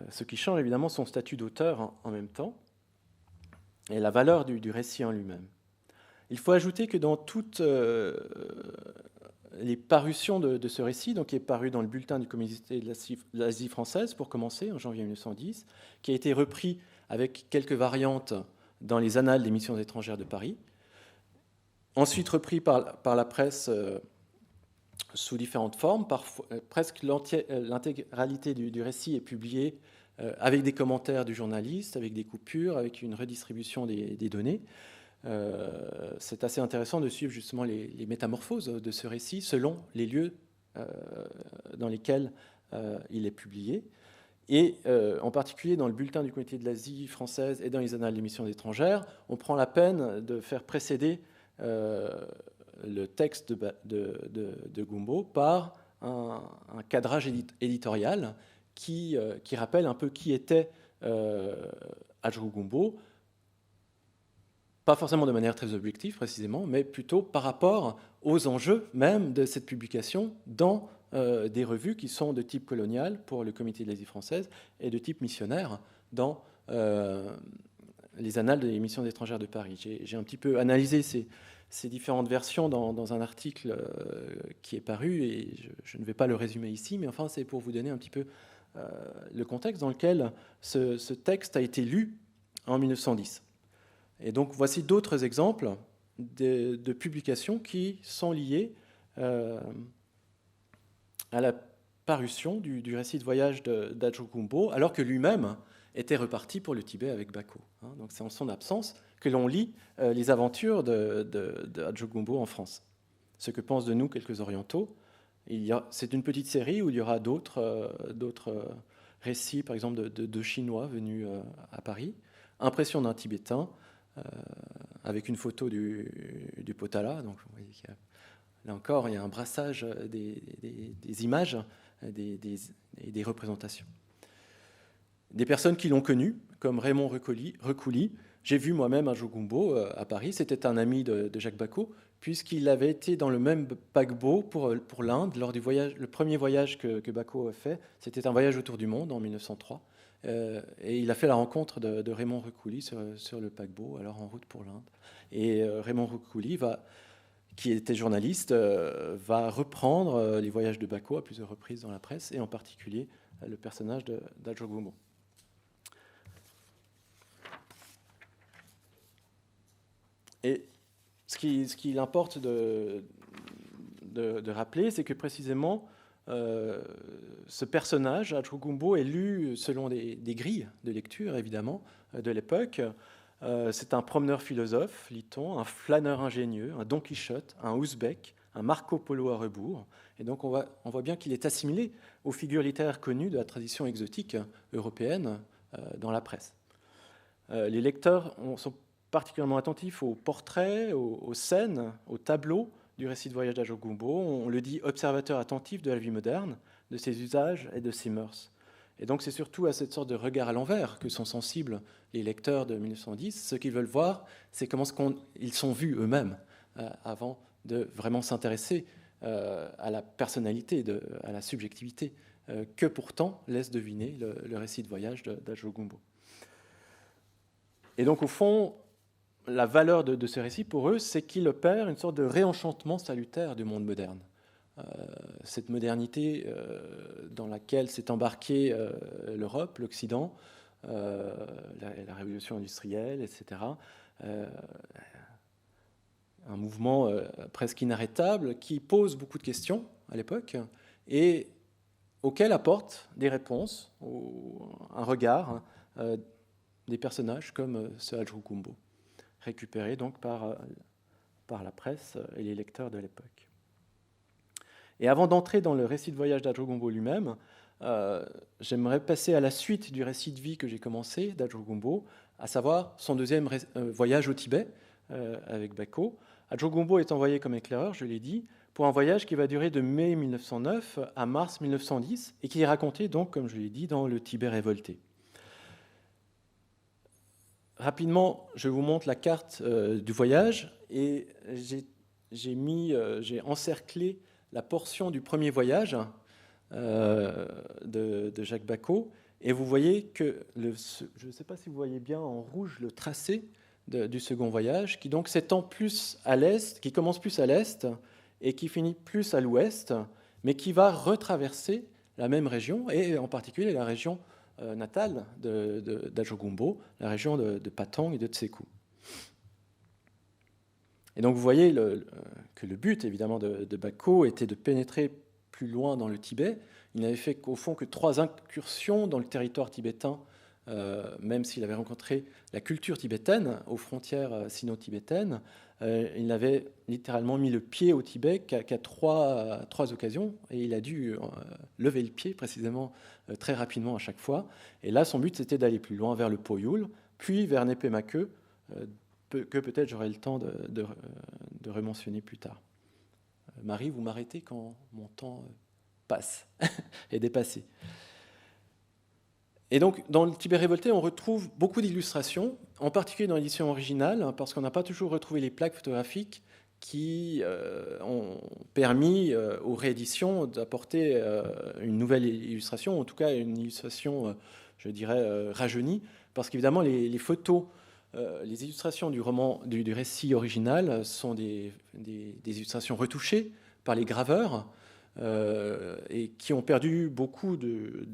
Ce qui change évidemment son statut d'auteur en même temps, et la valeur du récit en lui-même. Il faut ajouter que dans toutes les parutions de ce récit, donc qui est paru dans le bulletin du Comité de l'Asie française, pour commencer, en janvier 1910, qui a été repris avec quelques variantes dans les Annales des missions étrangères de Paris, ensuite repris par la presse sous différentes formes, parfois, presque l'intégralité du récit est publiée avec des commentaires du journaliste, avec des coupures, avec une redistribution des données. C'est assez intéressant de suivre justement les métamorphoses de ce récit selon les lieux dans lesquels il est publié. Et en particulier dans le bulletin du Comité de l'Asie française et dans les Annales des missions étrangères, on prend la peine de faire précéder le texte de Gumbo par un cadrage éditorial qui rappelle un peu qui était Adjou-Gumbo, pas forcément de manière très objective précisément, mais plutôt par rapport aux enjeux même de cette publication dans des revues qui sont de type colonial pour le Comité de l'Asie française et de type missionnaire dans les Annales des missions étrangères de Paris. J'ai un petit peu analysé ces différentes versions dans un article qui est paru, et je ne vais pas le résumer ici, mais enfin c'est pour vous donner un petit peu le contexte dans lequel ce texte a été lu en 1910. Et donc voici d'autres exemples de publications qui sont liées à la parution du récit de voyage d'Adjou-Gumbo, alors que lui-même était reparti pour le Tibet avec Bacot. Donc c'est en son absence que l'on lit les aventures d'Adjou-Gumbo en France. Ce que pensent de nous quelques orientaux. C'est une petite série où il y aura d'autres récit, par exemple, de Chinois venus à Paris, impression d'un Tibétain, avec une photo du Potala. Donc, vous voyez là encore, il y a un brassage des images, des représentations. Des personnes qui l'ont connu, comme Raymond Recouli. J'ai vu moi-même Ajogumbo à Paris. C'était un ami de Jacques Bacot, puisqu'il avait été dans le même paquebot pour l'Inde lors du voyage, le premier voyage que Bacot a fait. C'était un voyage autour du monde en 1903. Et il a fait la rencontre de Raymond Recouli sur le paquebot, alors en route pour l'Inde. Et Raymond Recouli, qui était journaliste, va reprendre les voyages de Bacot à plusieurs reprises dans la presse, et en particulier le personnage d'Ajogumbo. Et ce qu'il importe de rappeler, c'est que précisément, ce personnage, Ajogumbo, est lu selon des grilles de lecture, évidemment, de l'époque. C'est un promeneur philosophe, lit-on, un flâneur ingénieux, un Don Quichotte, un Ouzbek, un Marco Polo à rebours. Et donc on voit bien qu'il est assimilé aux figures littéraires connues de la tradition exotique européenne dans la presse. Les lecteurs sont particulièrement attentifs aux portraits, aux scènes, aux tableaux du récit de voyage d'Ajogumbo. On le dit observateur attentif de la vie moderne, de ses usages et de ses mœurs. Et donc c'est surtout à cette sorte de regard à l'envers que sont sensibles les lecteurs de 1910. Ce qu'ils veulent voir, c'est comment ils sont vus eux-mêmes avant de vraiment s'intéresser à la personnalité, à la subjectivité, que pourtant laisse deviner le récit de voyage d'Ajogumbo. Et donc au fond, la valeur de ce récit pour eux, c'est qu'il opère une sorte de réenchantement salutaire du monde moderne. Cette modernité dans laquelle s'est embarquée l'Europe, l'Occident, la révolution industrielle, etc. Un mouvement presque inarrêtable qui pose beaucoup de questions à l'époque et auquel apporte des réponses, un regard des personnages comme ce Ajogumbo, récupéré donc par la presse et les lecteurs de l'époque. Et avant d'entrer dans le récit de voyage d'Ajogumbo lui-même, j'aimerais passer à la suite du récit de vie que j'ai commencé d'Ajogumbo, à savoir son deuxième voyage au Tibet avec Bacot. Ajogumbo est envoyé comme éclaireur, je l'ai dit, pour un voyage qui va durer de mai 1909 à mars 1910 et qui est raconté donc, comme je l'ai dit, dans le Tibet révolté. Rapidement, je vous montre la carte du voyage et j'ai encerclé la portion du premier voyage de Jacques Bacot, et vous voyez que, je ne sais pas si vous voyez bien en rouge le tracé du second voyage, qui donc s'étend plus à l'est, qui commence plus à l'est et qui finit plus à l'ouest, mais qui va retraverser la même région, et en particulier la région natale d'Ajogumbo, la région de Patong et de Tsekou. Et donc vous voyez que le but, évidemment, de Bacot était de pénétrer plus loin dans le Tibet. Il n'avait fait qu'au fond que 3 incursions dans le territoire tibétain, même s'il avait rencontré la culture tibétaine aux frontières sino-tibétaines. Il n'avait littéralement mis le pied au Tibet qu'à 3 occasions, et il a dû lever le pied précisément très rapidement à chaque fois. Et là, son but, c'était d'aller plus loin vers le Poyul, puis vers Nepemake, que peut-être j'aurai le temps de rementionner plus tard. Marie, vous m'arrêtez quand mon temps passe, est dépassé. Et donc, dans le Tibet révolté, on retrouve beaucoup d'illustrations, en particulier dans l'édition originale, parce qu'on n'a pas toujours retrouvé les plaques photographiques qui ont permis aux rééditions d'apporter une nouvelle illustration, en tout cas une illustration, je dirais, rajeunie, parce qu'évidemment, les photos, les illustrations du roman, du récit original sont des illustrations retouchées par les graveurs et qui ont perdu beaucoup de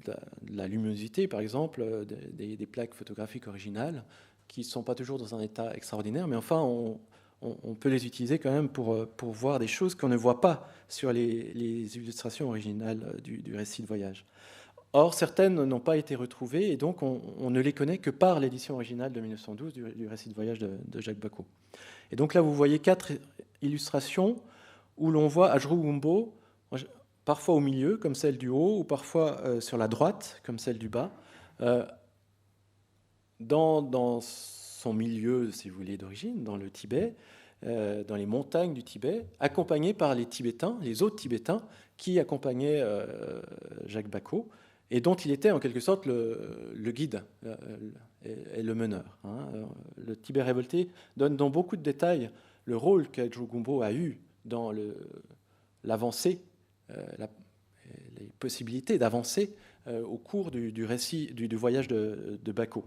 la luminosité, par exemple, des plaques photographiques originales, qui ne sont pas toujours dans un état extraordinaire, mais enfin, on peut les utiliser quand même pour voir des choses qu'on ne voit pas sur les illustrations originales du récit de voyage. Or, certaines n'ont pas été retrouvées, et donc on ne les connaît que par l'édition originale de 1912 du récit de voyage de Jacques Bacot. Et donc là, vous voyez 4 illustrations où l'on voit Ajogumbo parfois au milieu, comme celle du haut, ou parfois sur la droite, comme celle du bas. Dans son milieu, si vous voulez, d'origine, dans le Tibet, dans les montagnes du Tibet, accompagné par les Tibétains, les autres Tibétains, qui accompagnaient Jacques Bacot, et dont il était en quelque sorte le guide et le meneur. Le Tibet révolté donne dans beaucoup de détails le rôle qu'Adjou Gumbo a eu dans l'avancée, les possibilités d'avancer au cours du récit du voyage de Bacot,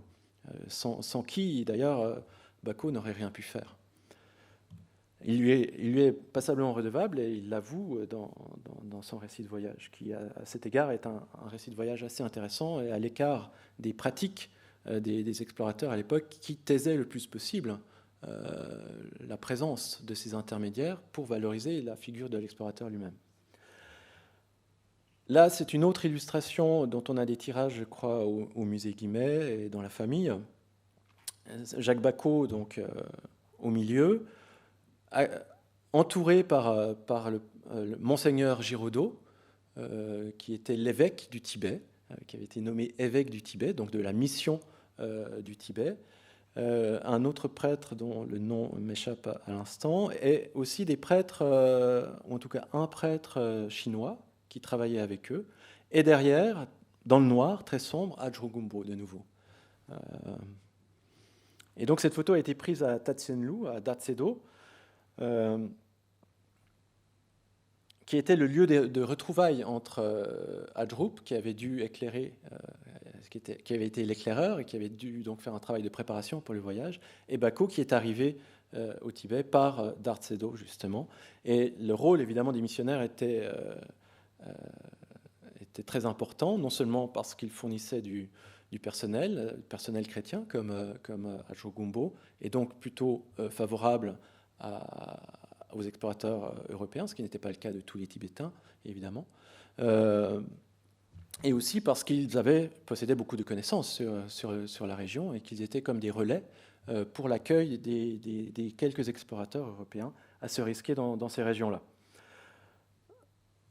sans qui, d'ailleurs, Bacot n'aurait rien pu faire. Il lui est passablement redevable et il l'avoue dans son récit de voyage, qui à cet égard est un récit de voyage assez intéressant et à l'écart des pratiques des explorateurs à l'époque qui taisaient le plus possible la présence de ces intermédiaires pour valoriser la figure de l'explorateur lui-même. Là, c'est une autre illustration dont on a des tirages, je crois, au musée Guimet et dans la famille. Jacques Bacot, donc, au milieu, entouré par le monseigneur Giraudot, qui était l'évêque du Tibet, qui avait été nommé évêque du Tibet, donc de la mission du Tibet. Un autre prêtre dont le nom m'échappe à l'instant, et aussi des prêtres, ou en tout cas un prêtre chinois qui travaillait avec eux, et derrière, dans le noir, très sombre, Adjou Gumbo de nouveau. Et donc cette photo a été prise à Tatsenlu, à Datsedo, qui était le lieu de retrouvailles entre Adjroup, qui avait dû éclairer, qui avait été l'éclaireur et qui avait dû donc faire un travail de préparation pour le voyage, et Bacot, qui est arrivé au Tibet par Datsedo, justement. Et le rôle, évidemment, des missionnaires était très important, non seulement parce qu'ils fournissaient du personnel chrétien, comme Adjou Gumbo, et donc plutôt favorable aux explorateurs européens, ce qui n'était pas le cas de tous les Tibétains, évidemment, et aussi parce qu'ils possédaient beaucoup de connaissances sur la région et qu'ils étaient comme des relais pour l'accueil des quelques explorateurs européens à se risquer dans ces régions-là.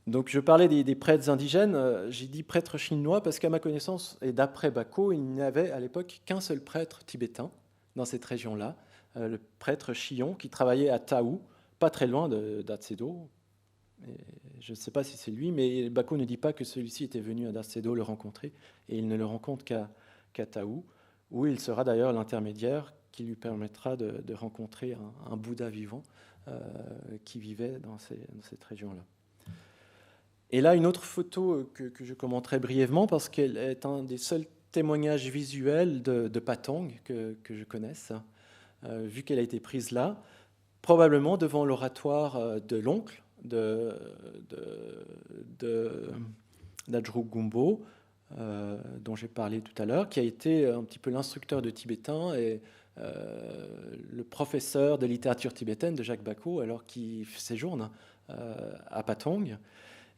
Donc je parlais des prêtres indigènes, j'ai dit prêtres chinois parce qu'à ma connaissance, et d'après Bacot, il n'y avait à l'époque qu'un seul prêtre tibétain dans cette région-là, le prêtre Chion, qui travaillait à Taou, pas très loin d'Atsedo. Je ne sais pas si c'est lui, mais Bacot ne dit pas que celui-ci était venu à Datsedo le rencontrer, et il ne le rencontre qu'à Taou, où il sera d'ailleurs l'intermédiaire qui lui permettra de rencontrer un Bouddha vivant qui vivait dans cette région-là. Et là, une autre photo que je commenterai brièvement, parce qu'elle est un des seuls témoignages visuels de Patong que je connaisse, vu qu'elle a été prise là, probablement devant l'oratoire de l'oncle d'Adjou Gumbo, dont j'ai parlé tout à l'heure, qui a été un petit peu l'instructeur de tibétain et le professeur de littérature tibétaine de Jacques Bacot, alors qu'il séjourne à Patong.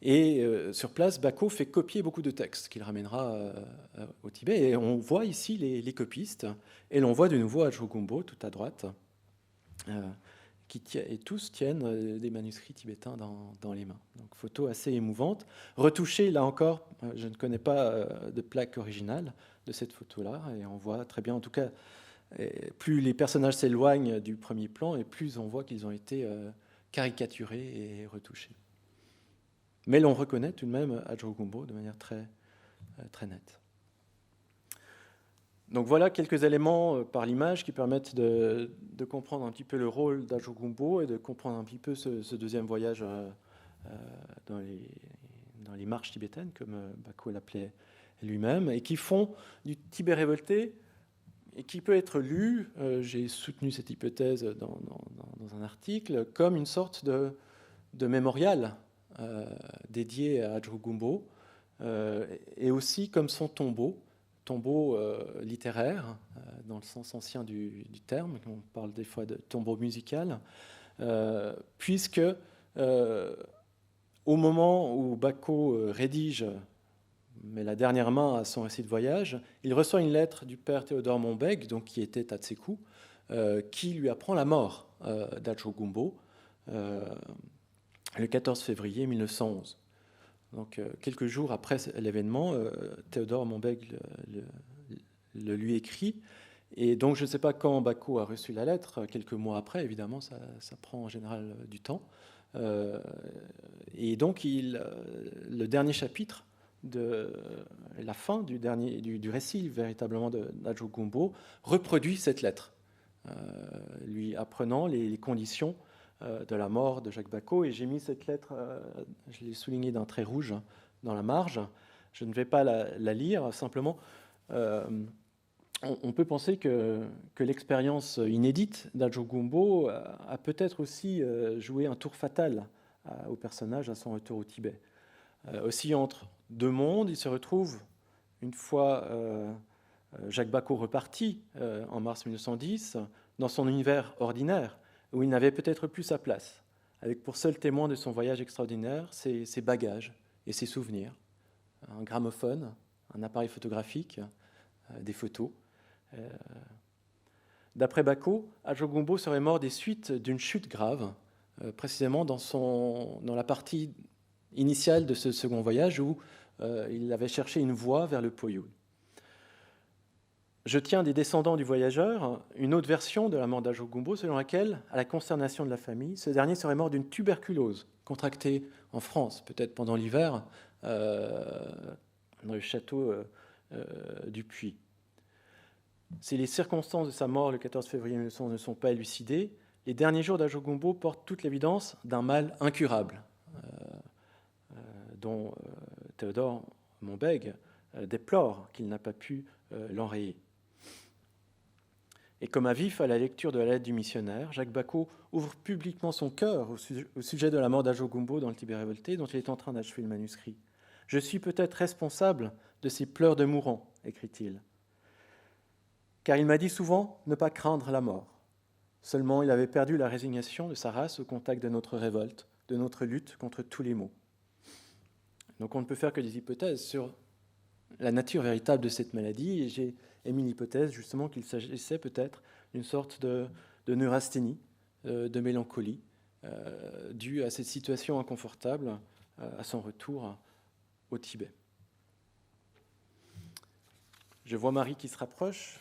Et sur place, Bacot fait copier beaucoup de textes qu'il ramènera au Tibet. Et on voit ici les copistes, et l'on voit de nouveau Adjou Gumbo tout à droite, et tous tiennent des manuscrits tibétains dans les mains. Donc photo assez émouvante. Retouchée, là encore, je ne connais pas de plaque originale de cette photo-là, et on voit très bien, en tout cas, plus les personnages s'éloignent du premier plan, et plus on voit qu'ils ont été caricaturés et retouchés. Mais l'on reconnaît tout de même Adjou Gumbo de manière très, très nette. Donc voilà quelques éléments par l'image qui permettent de comprendre un petit peu le rôle d'Adjou Gumbo et de comprendre un petit peu ce deuxième voyage dans les marches tibétaines, comme Bacot l'appelait lui-même, et qui font du Tibet révolté, et qui peut être lu, j'ai soutenu cette hypothèse dans un article, comme une sorte de mémorial dédié à Adjou Gumbo, et aussi comme son tombeau littéraire, dans le sens ancien du terme, on parle des fois de tombeau musical, puisque au moment où Bacot rédige, met la dernière main à son récit de voyage, il reçoit une lettre du père Théodore Monbeg, donc qui était à Tsekou, qui lui apprend la mort d'Adjou Gumbo, le 14 février 1911. Donc, quelques jours après l'événement, Théodore Monbeg le lui écrit. Et donc, je ne sais pas quand Bacot a reçu la lettre, quelques mois après, évidemment, ça prend en général du temps. Et donc, le dernier chapitre, la fin du récit véritablement d'Adjogumbo, reproduit cette lettre, lui apprenant les conditions de la mort de Jacques Bacot. Et j'ai mis cette lettre, je l'ai soulignée d'un trait rouge dans la marge. Je ne vais pas la lire, simplement on peut penser que l'expérience inédite d'Adjogumbo a peut-être aussi joué un tour fatal au personnage à son retour au Tibet. Aussi entre deux mondes, il se retrouve, une fois Jacques Bacot reparti en mars 1910, dans son univers ordinaire, où il n'avait peut-être plus sa place, avec pour seul témoin de son voyage extraordinaire ses bagages et ses souvenirs, un gramophone, un appareil photographique, des photos. D'après Bacot, Adjogumbo serait mort des suites d'une chute grave, précisément dans la partie initiale de ce second voyage où il avait cherché une voie vers le Poyou. Je tiens des descendants du voyageur une autre version de la mort d'Adjogumbo selon laquelle, à la consternation de la famille, ce dernier serait mort d'une tuberculose contractée en France, peut-être pendant l'hiver, dans le château du Puy. Si les circonstances de sa mort le 14 février 1900 ne sont pas élucidées, les derniers jours d'Adjogumbo portent toute l'évidence d'un mal incurable, dont Théodore Monbeg déplore qu'il n'a pas pu l'enrayer. Et comme à vif à la lecture de la lettre du missionnaire, Jacques Bacot ouvre publiquement son cœur au sujet de la mort d'Adjogumbo dans le Tibet révolté, dont il est en train d'achever le manuscrit. « Je suis peut-être responsable de ces pleurs de mourant », écrit-il. Car il m'a dit souvent ne pas craindre la mort. Seulement, il avait perdu la résignation de sa race au contact de notre révolte, de notre lutte contre tous les maux. Donc on ne peut faire que des hypothèses sur la nature véritable de cette maladie, et j'ai émis l'hypothèse justement qu'il s'agissait peut-être d'une sorte de neurasthénie, de mélancolie, due à cette situation inconfortable à son retour au Tibet. Je vois Marie qui se rapproche.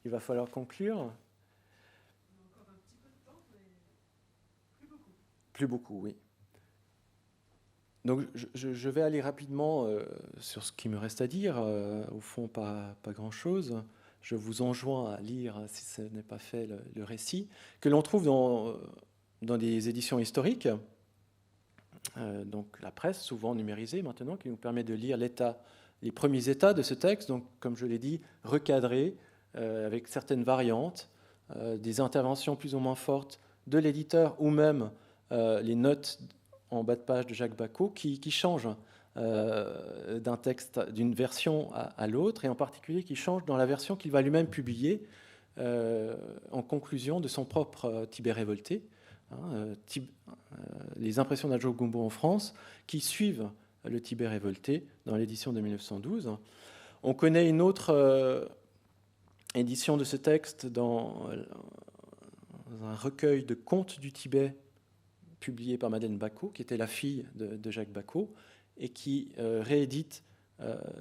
Il va falloir conclure. Encore un petit peu de temps, mais plus beaucoup. Plus beaucoup, oui. Donc je vais aller rapidement sur ce qui me reste à dire. Au fond, pas grand-chose. Je vous enjoins à lire, si ce n'est pas fait, le récit, que l'on trouve dans des éditions historiques, donc la presse, souvent numérisée maintenant, qui nous permet de lire les premiers états de ce texte, donc comme je l'ai dit, recadré, avec certaines variantes, des interventions plus ou moins fortes de l'éditeur ou même les notes en bas de page de Jacques Bacot qui changent d'un texte, d'une version à l'autre, et en particulier qui changent dans la version qu'il va lui-même publier en conclusion de son propre Tibet révolté, les impressions d'Adjogumbo en France, qui suivent le Tibet révolté dans l'édition de 1912. On connaît une autre édition de ce texte dans un recueil de contes du Tibet publié par Madeleine Bacot, qui était la fille de Jacques Bacot, et qui réédite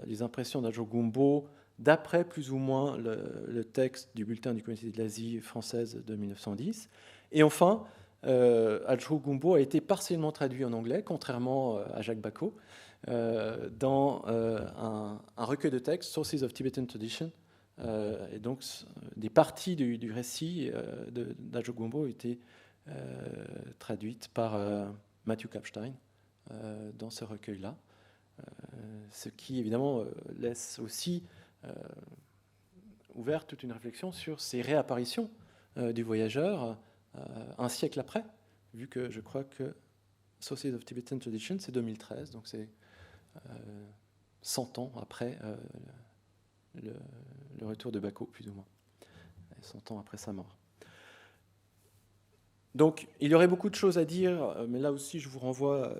les impressions d'Adjogumbo d'après plus ou moins le texte du bulletin du Comité de l'Asie française de 1910. Et enfin, Adjogumbo a été partiellement traduit en anglais, contrairement à Jacques Bacot, dans un recueil de textes, Sources of Tibetan Tradition. Et donc, des parties du récit d'Adjogumbo étaient traduites par Matthew Kapstein dans ce recueil-là, ce qui évidemment laisse aussi ouverte toute une réflexion sur ces réapparitions du voyageur un siècle après, vu que je crois que Sources of Tibetan Tradition, c'est 2013, donc c'est 100 ans après le retour de Bacot, plus ou moins, 100 ans après sa mort. Donc, il y aurait beaucoup de choses à dire, mais là aussi, je vous renvoie,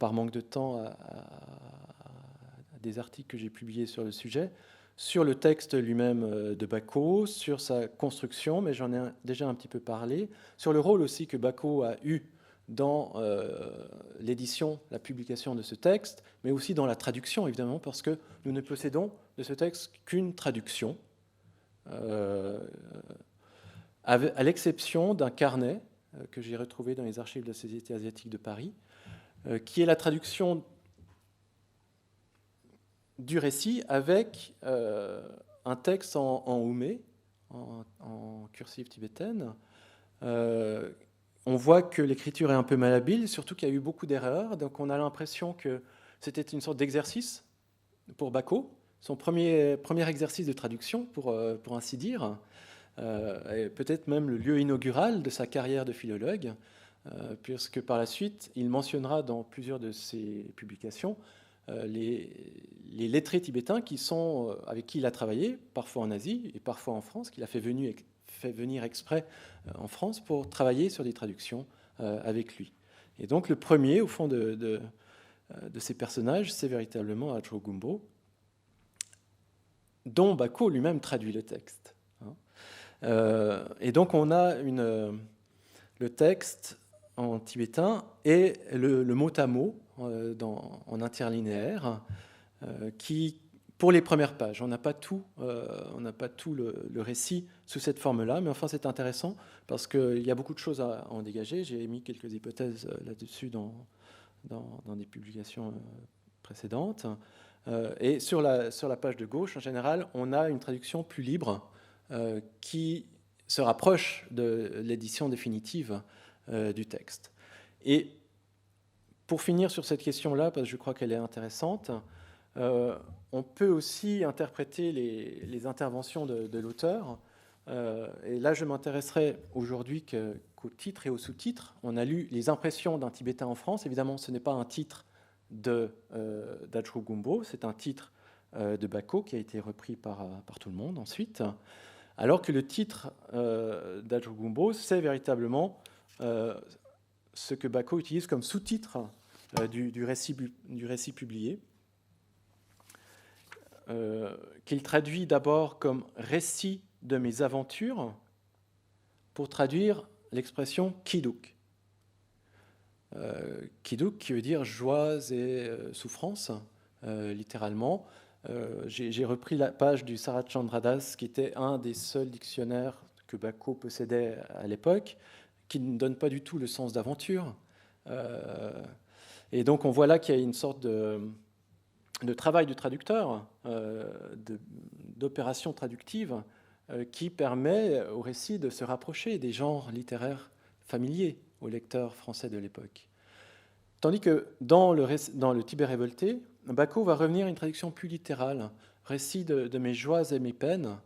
par manque de temps, à des articles que j'ai publiés sur le sujet, sur le texte lui-même de Bacot, sur sa construction, mais j'en ai déjà un petit peu parlé, sur le rôle aussi que Bacot a eu dans l'édition, la publication de ce texte, mais aussi dans la traduction, évidemment, parce que nous ne possédons de ce texte qu'une traduction, à l'exception d'un carnet que j'ai retrouvé dans les archives de la Société asiatique de Paris, qui est la traduction du récit avec un texte en oumé, en cursive tibétaine. On voit que l'écriture est un peu malhabile, surtout qu'il y a eu beaucoup d'erreurs, donc on a l'impression que c'était une sorte d'exercice pour Bako, son premier exercice de traduction, pour ainsi dire, et peut-être même le lieu inaugural de sa carrière de philologue, puisque par la suite, il mentionnera dans plusieurs de ses publications les lettrés tibétains avec qui il a travaillé, parfois en Asie et parfois en France, qu'il a fait venir exprès en France pour travailler sur des traductions avec lui. Et donc le premier, au fond, de ces personnages, c'est véritablement Ajo Gumbo, dont Bako lui-même traduit le texte. Et donc on a le texte en tibétain et le mot à mot en interlinéaire qui, pour les premières pages, on n'a pas tout le récit sous cette forme-là, mais enfin c'est intéressant parce qu'il y a beaucoup de choses à en dégager. J'ai mis quelques hypothèses là-dessus dans des publications précédentes. Et sur la page de gauche, en général, on a une traduction plus libre qui se rapproche de l'édition définitive du texte. Et pour finir sur cette question-là, parce que je crois qu'elle est intéressante, on peut aussi interpréter les interventions de l'auteur. Et là, je m'intéresserai aujourd'hui qu'au titre et au sous-titre. On a lu Les impressions d'un Tibétain en France. Évidemment, ce n'est pas un titre d'Ajo Gumbo, c'est un titre de Bako qui a été repris par tout le monde ensuite. Alors que le titre d'Ajo Gumbo, c'est véritablement ce que Bako utilise comme sous-titre du récit publié, qu'il traduit d'abord comme « récit de mes aventures » pour traduire l'expression « kiduk ». Kiduk qui veut dire « joie et souffrance », littéralement. J'ai repris la page du Sarachandradas, qui était un des seuls dictionnaires que Bako possédait à l'époque, qui ne donne pas du tout le sens d'aventure. Et donc on voit là qu'il y a une sorte de travail du traducteur, d'opération traductive, qui permet au récit de se rapprocher des genres littéraires familiers aux lecteurs français de l'époque. Tandis que dans le Tibet révolté, Bako va revenir à une traduction plus littérale, récit de mes joies et mes peines,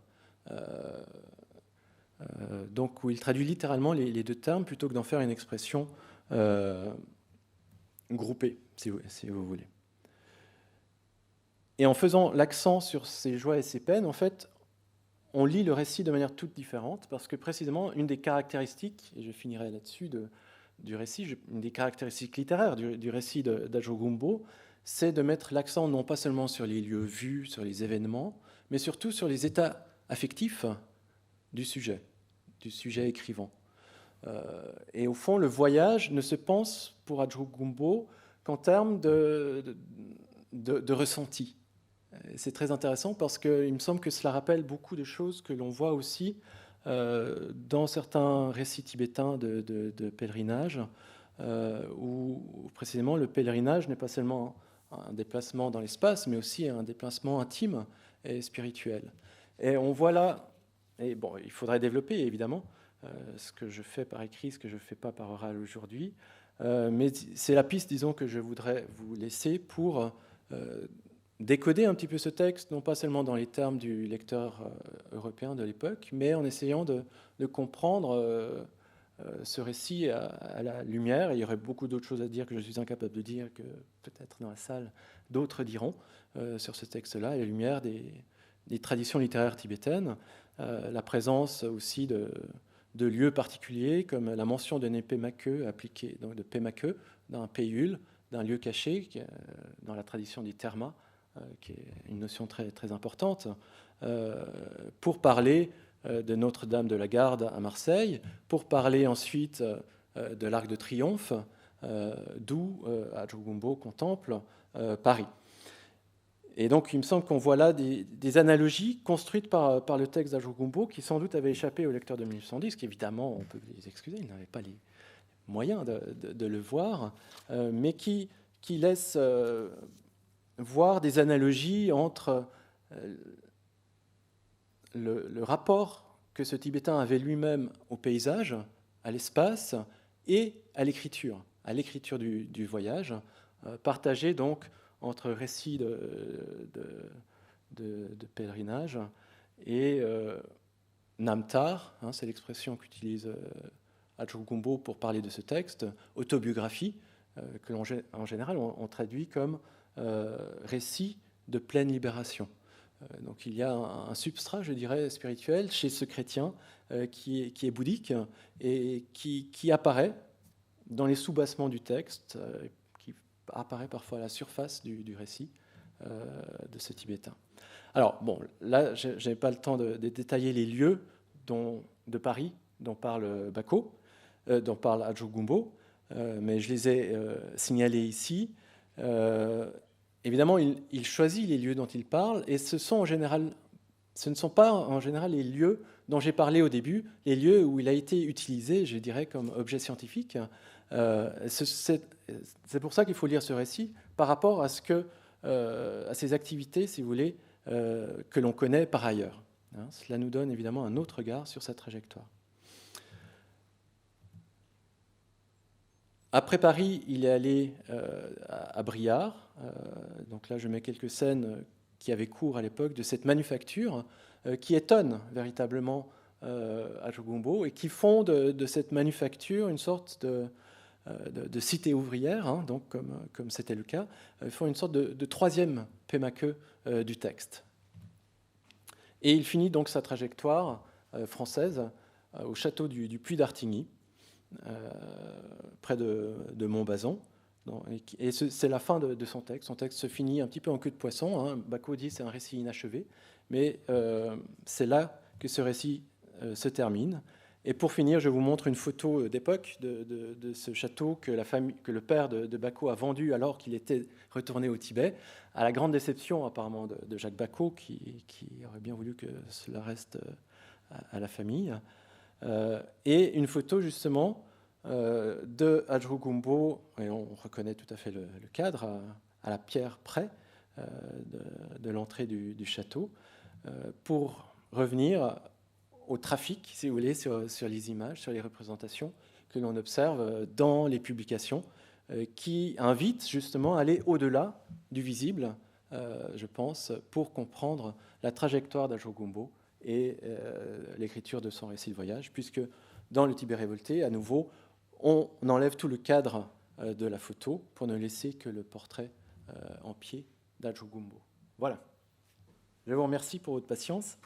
donc où il traduit littéralement les deux termes plutôt que d'en faire une expression groupée, si vous voulez. Et en faisant l'accent sur ces joies et ces peines, en fait, on lit le récit de manière toute différente, parce que précisément, une des caractéristiques, et je finirai là-dessus du récit, une des caractéristiques littéraires du récit d'Ajo Gumbo, c'est de mettre l'accent non pas seulement sur les lieux vus, sur les événements, mais surtout sur les états affectifs du sujet écrivant. Et au fond, le voyage ne se pense pour Ajo Gumbo qu'en termes de ressenti. C'est très intéressant parce qu'il me semble que cela rappelle beaucoup de choses que l'on voit aussi dans certains récits tibétains de pèlerinage, où précisément le pèlerinage n'est pas seulement un déplacement dans l'espace, mais aussi un déplacement intime et spirituel. Et on voit là, et bon, il faudrait développer évidemment ce que je fais par écrit, ce que je ne fais pas par oral aujourd'hui, mais c'est la piste, disons, que je voudrais vous laisser pour décoder un petit peu ce texte, non pas seulement dans les termes du lecteur européen de l'époque, mais en essayant de comprendre ce récit à la lumière. Et il y aurait beaucoup d'autres choses à dire que je suis incapable de dire, que peut-être dans la salle d'autres diront sur ce texte-là, à la lumière des traditions littéraires tibétaines, la présence aussi de lieux particuliers, comme la mention d'un Pemake appliqué, donc de Pemake, d'un Peyul, d'un lieu caché, dans la tradition des termas, qui est une notion très, très importante, pour parler de Notre-Dame de la Garde à Marseille, pour parler ensuite de l'Arc de Triomphe, d'où Ajogumbo contemple Paris. Et donc, il me semble qu'on voit là des analogies construites par le texte d'Ajogumbo qui, sans doute, avaient échappé aux lecteurs de 1810, qui, évidemment, on peut les excuser, ils n'avaient pas les moyens de le voir, mais qui laissent voir des analogies entre le rapport que ce Tibétain avait lui-même au paysage, à l'espace et à l'écriture du voyage, partagé donc entre récits de pèlerinage et namtar, c'est l'expression qu'utilise Ajogumbo pour parler de ce texte, autobiographie, que en général on traduit comme récit de pleine libération. Donc il y a un substrat, je dirais, spirituel chez ce chrétien qui est bouddhique et qui apparaît dans les soubassements du texte, qui apparaît parfois à la surface du récit de ce Tibétain. Alors, bon, là, je n'ai pas le temps de détailler les lieux de Paris dont parle Bako, dont parle Ajogumbo, mais je les ai signalés ici. Évidemment, il choisit les lieux dont il parle, et ce ne sont pas en général les lieux dont j'ai parlé au début, les lieux où il a été utilisé, je dirais, comme objet scientifique. C'est pour ça qu'il faut lire ce récit par rapport à ces activités, si vous voulez, que l'on connaît par ailleurs. Cela nous donne évidemment un autre regard sur sa trajectoire. Après Paris, il est allé à Briare. Donc là, je mets quelques scènes qui avaient cours à l'époque de cette manufacture qui étonne véritablement Ajogumbo et qui font de cette manufacture une sorte de cité ouvrière, donc comme c'était le cas, font une sorte de troisième Pemaqueux du texte. Et il finit donc sa trajectoire française au château du Puy d'Artigny, près de Montbazon. Et c'est la fin de son texte. Son texte se finit un petit peu en queue de poisson. Bako dit c'est un récit inachevé, mais c'est là que ce récit se termine. Et pour finir, je vous montre une photo d'époque de ce château que le père de Bako a vendu alors qu'il était retourné au Tibet, à la grande déception apparemment de Jacques Bako, qui aurait bien voulu que cela reste à la famille. Et une photo justement de Ajogumbo, et on reconnaît tout à fait le cadre, à la pierre près de l'entrée du château, pour revenir au trafic, si vous voulez, sur les images, sur les représentations que l'on observe dans les publications, qui invitent justement à aller au-delà du visible, je pense, pour comprendre la trajectoire d'Ajogumbo et l'écriture de son récit de voyage, puisque dans le Tibet révolté, à nouveau, on enlève tout le cadre de la photo pour ne laisser que le portrait en pied d'Ajogumbo. Voilà. Je vous remercie pour votre patience.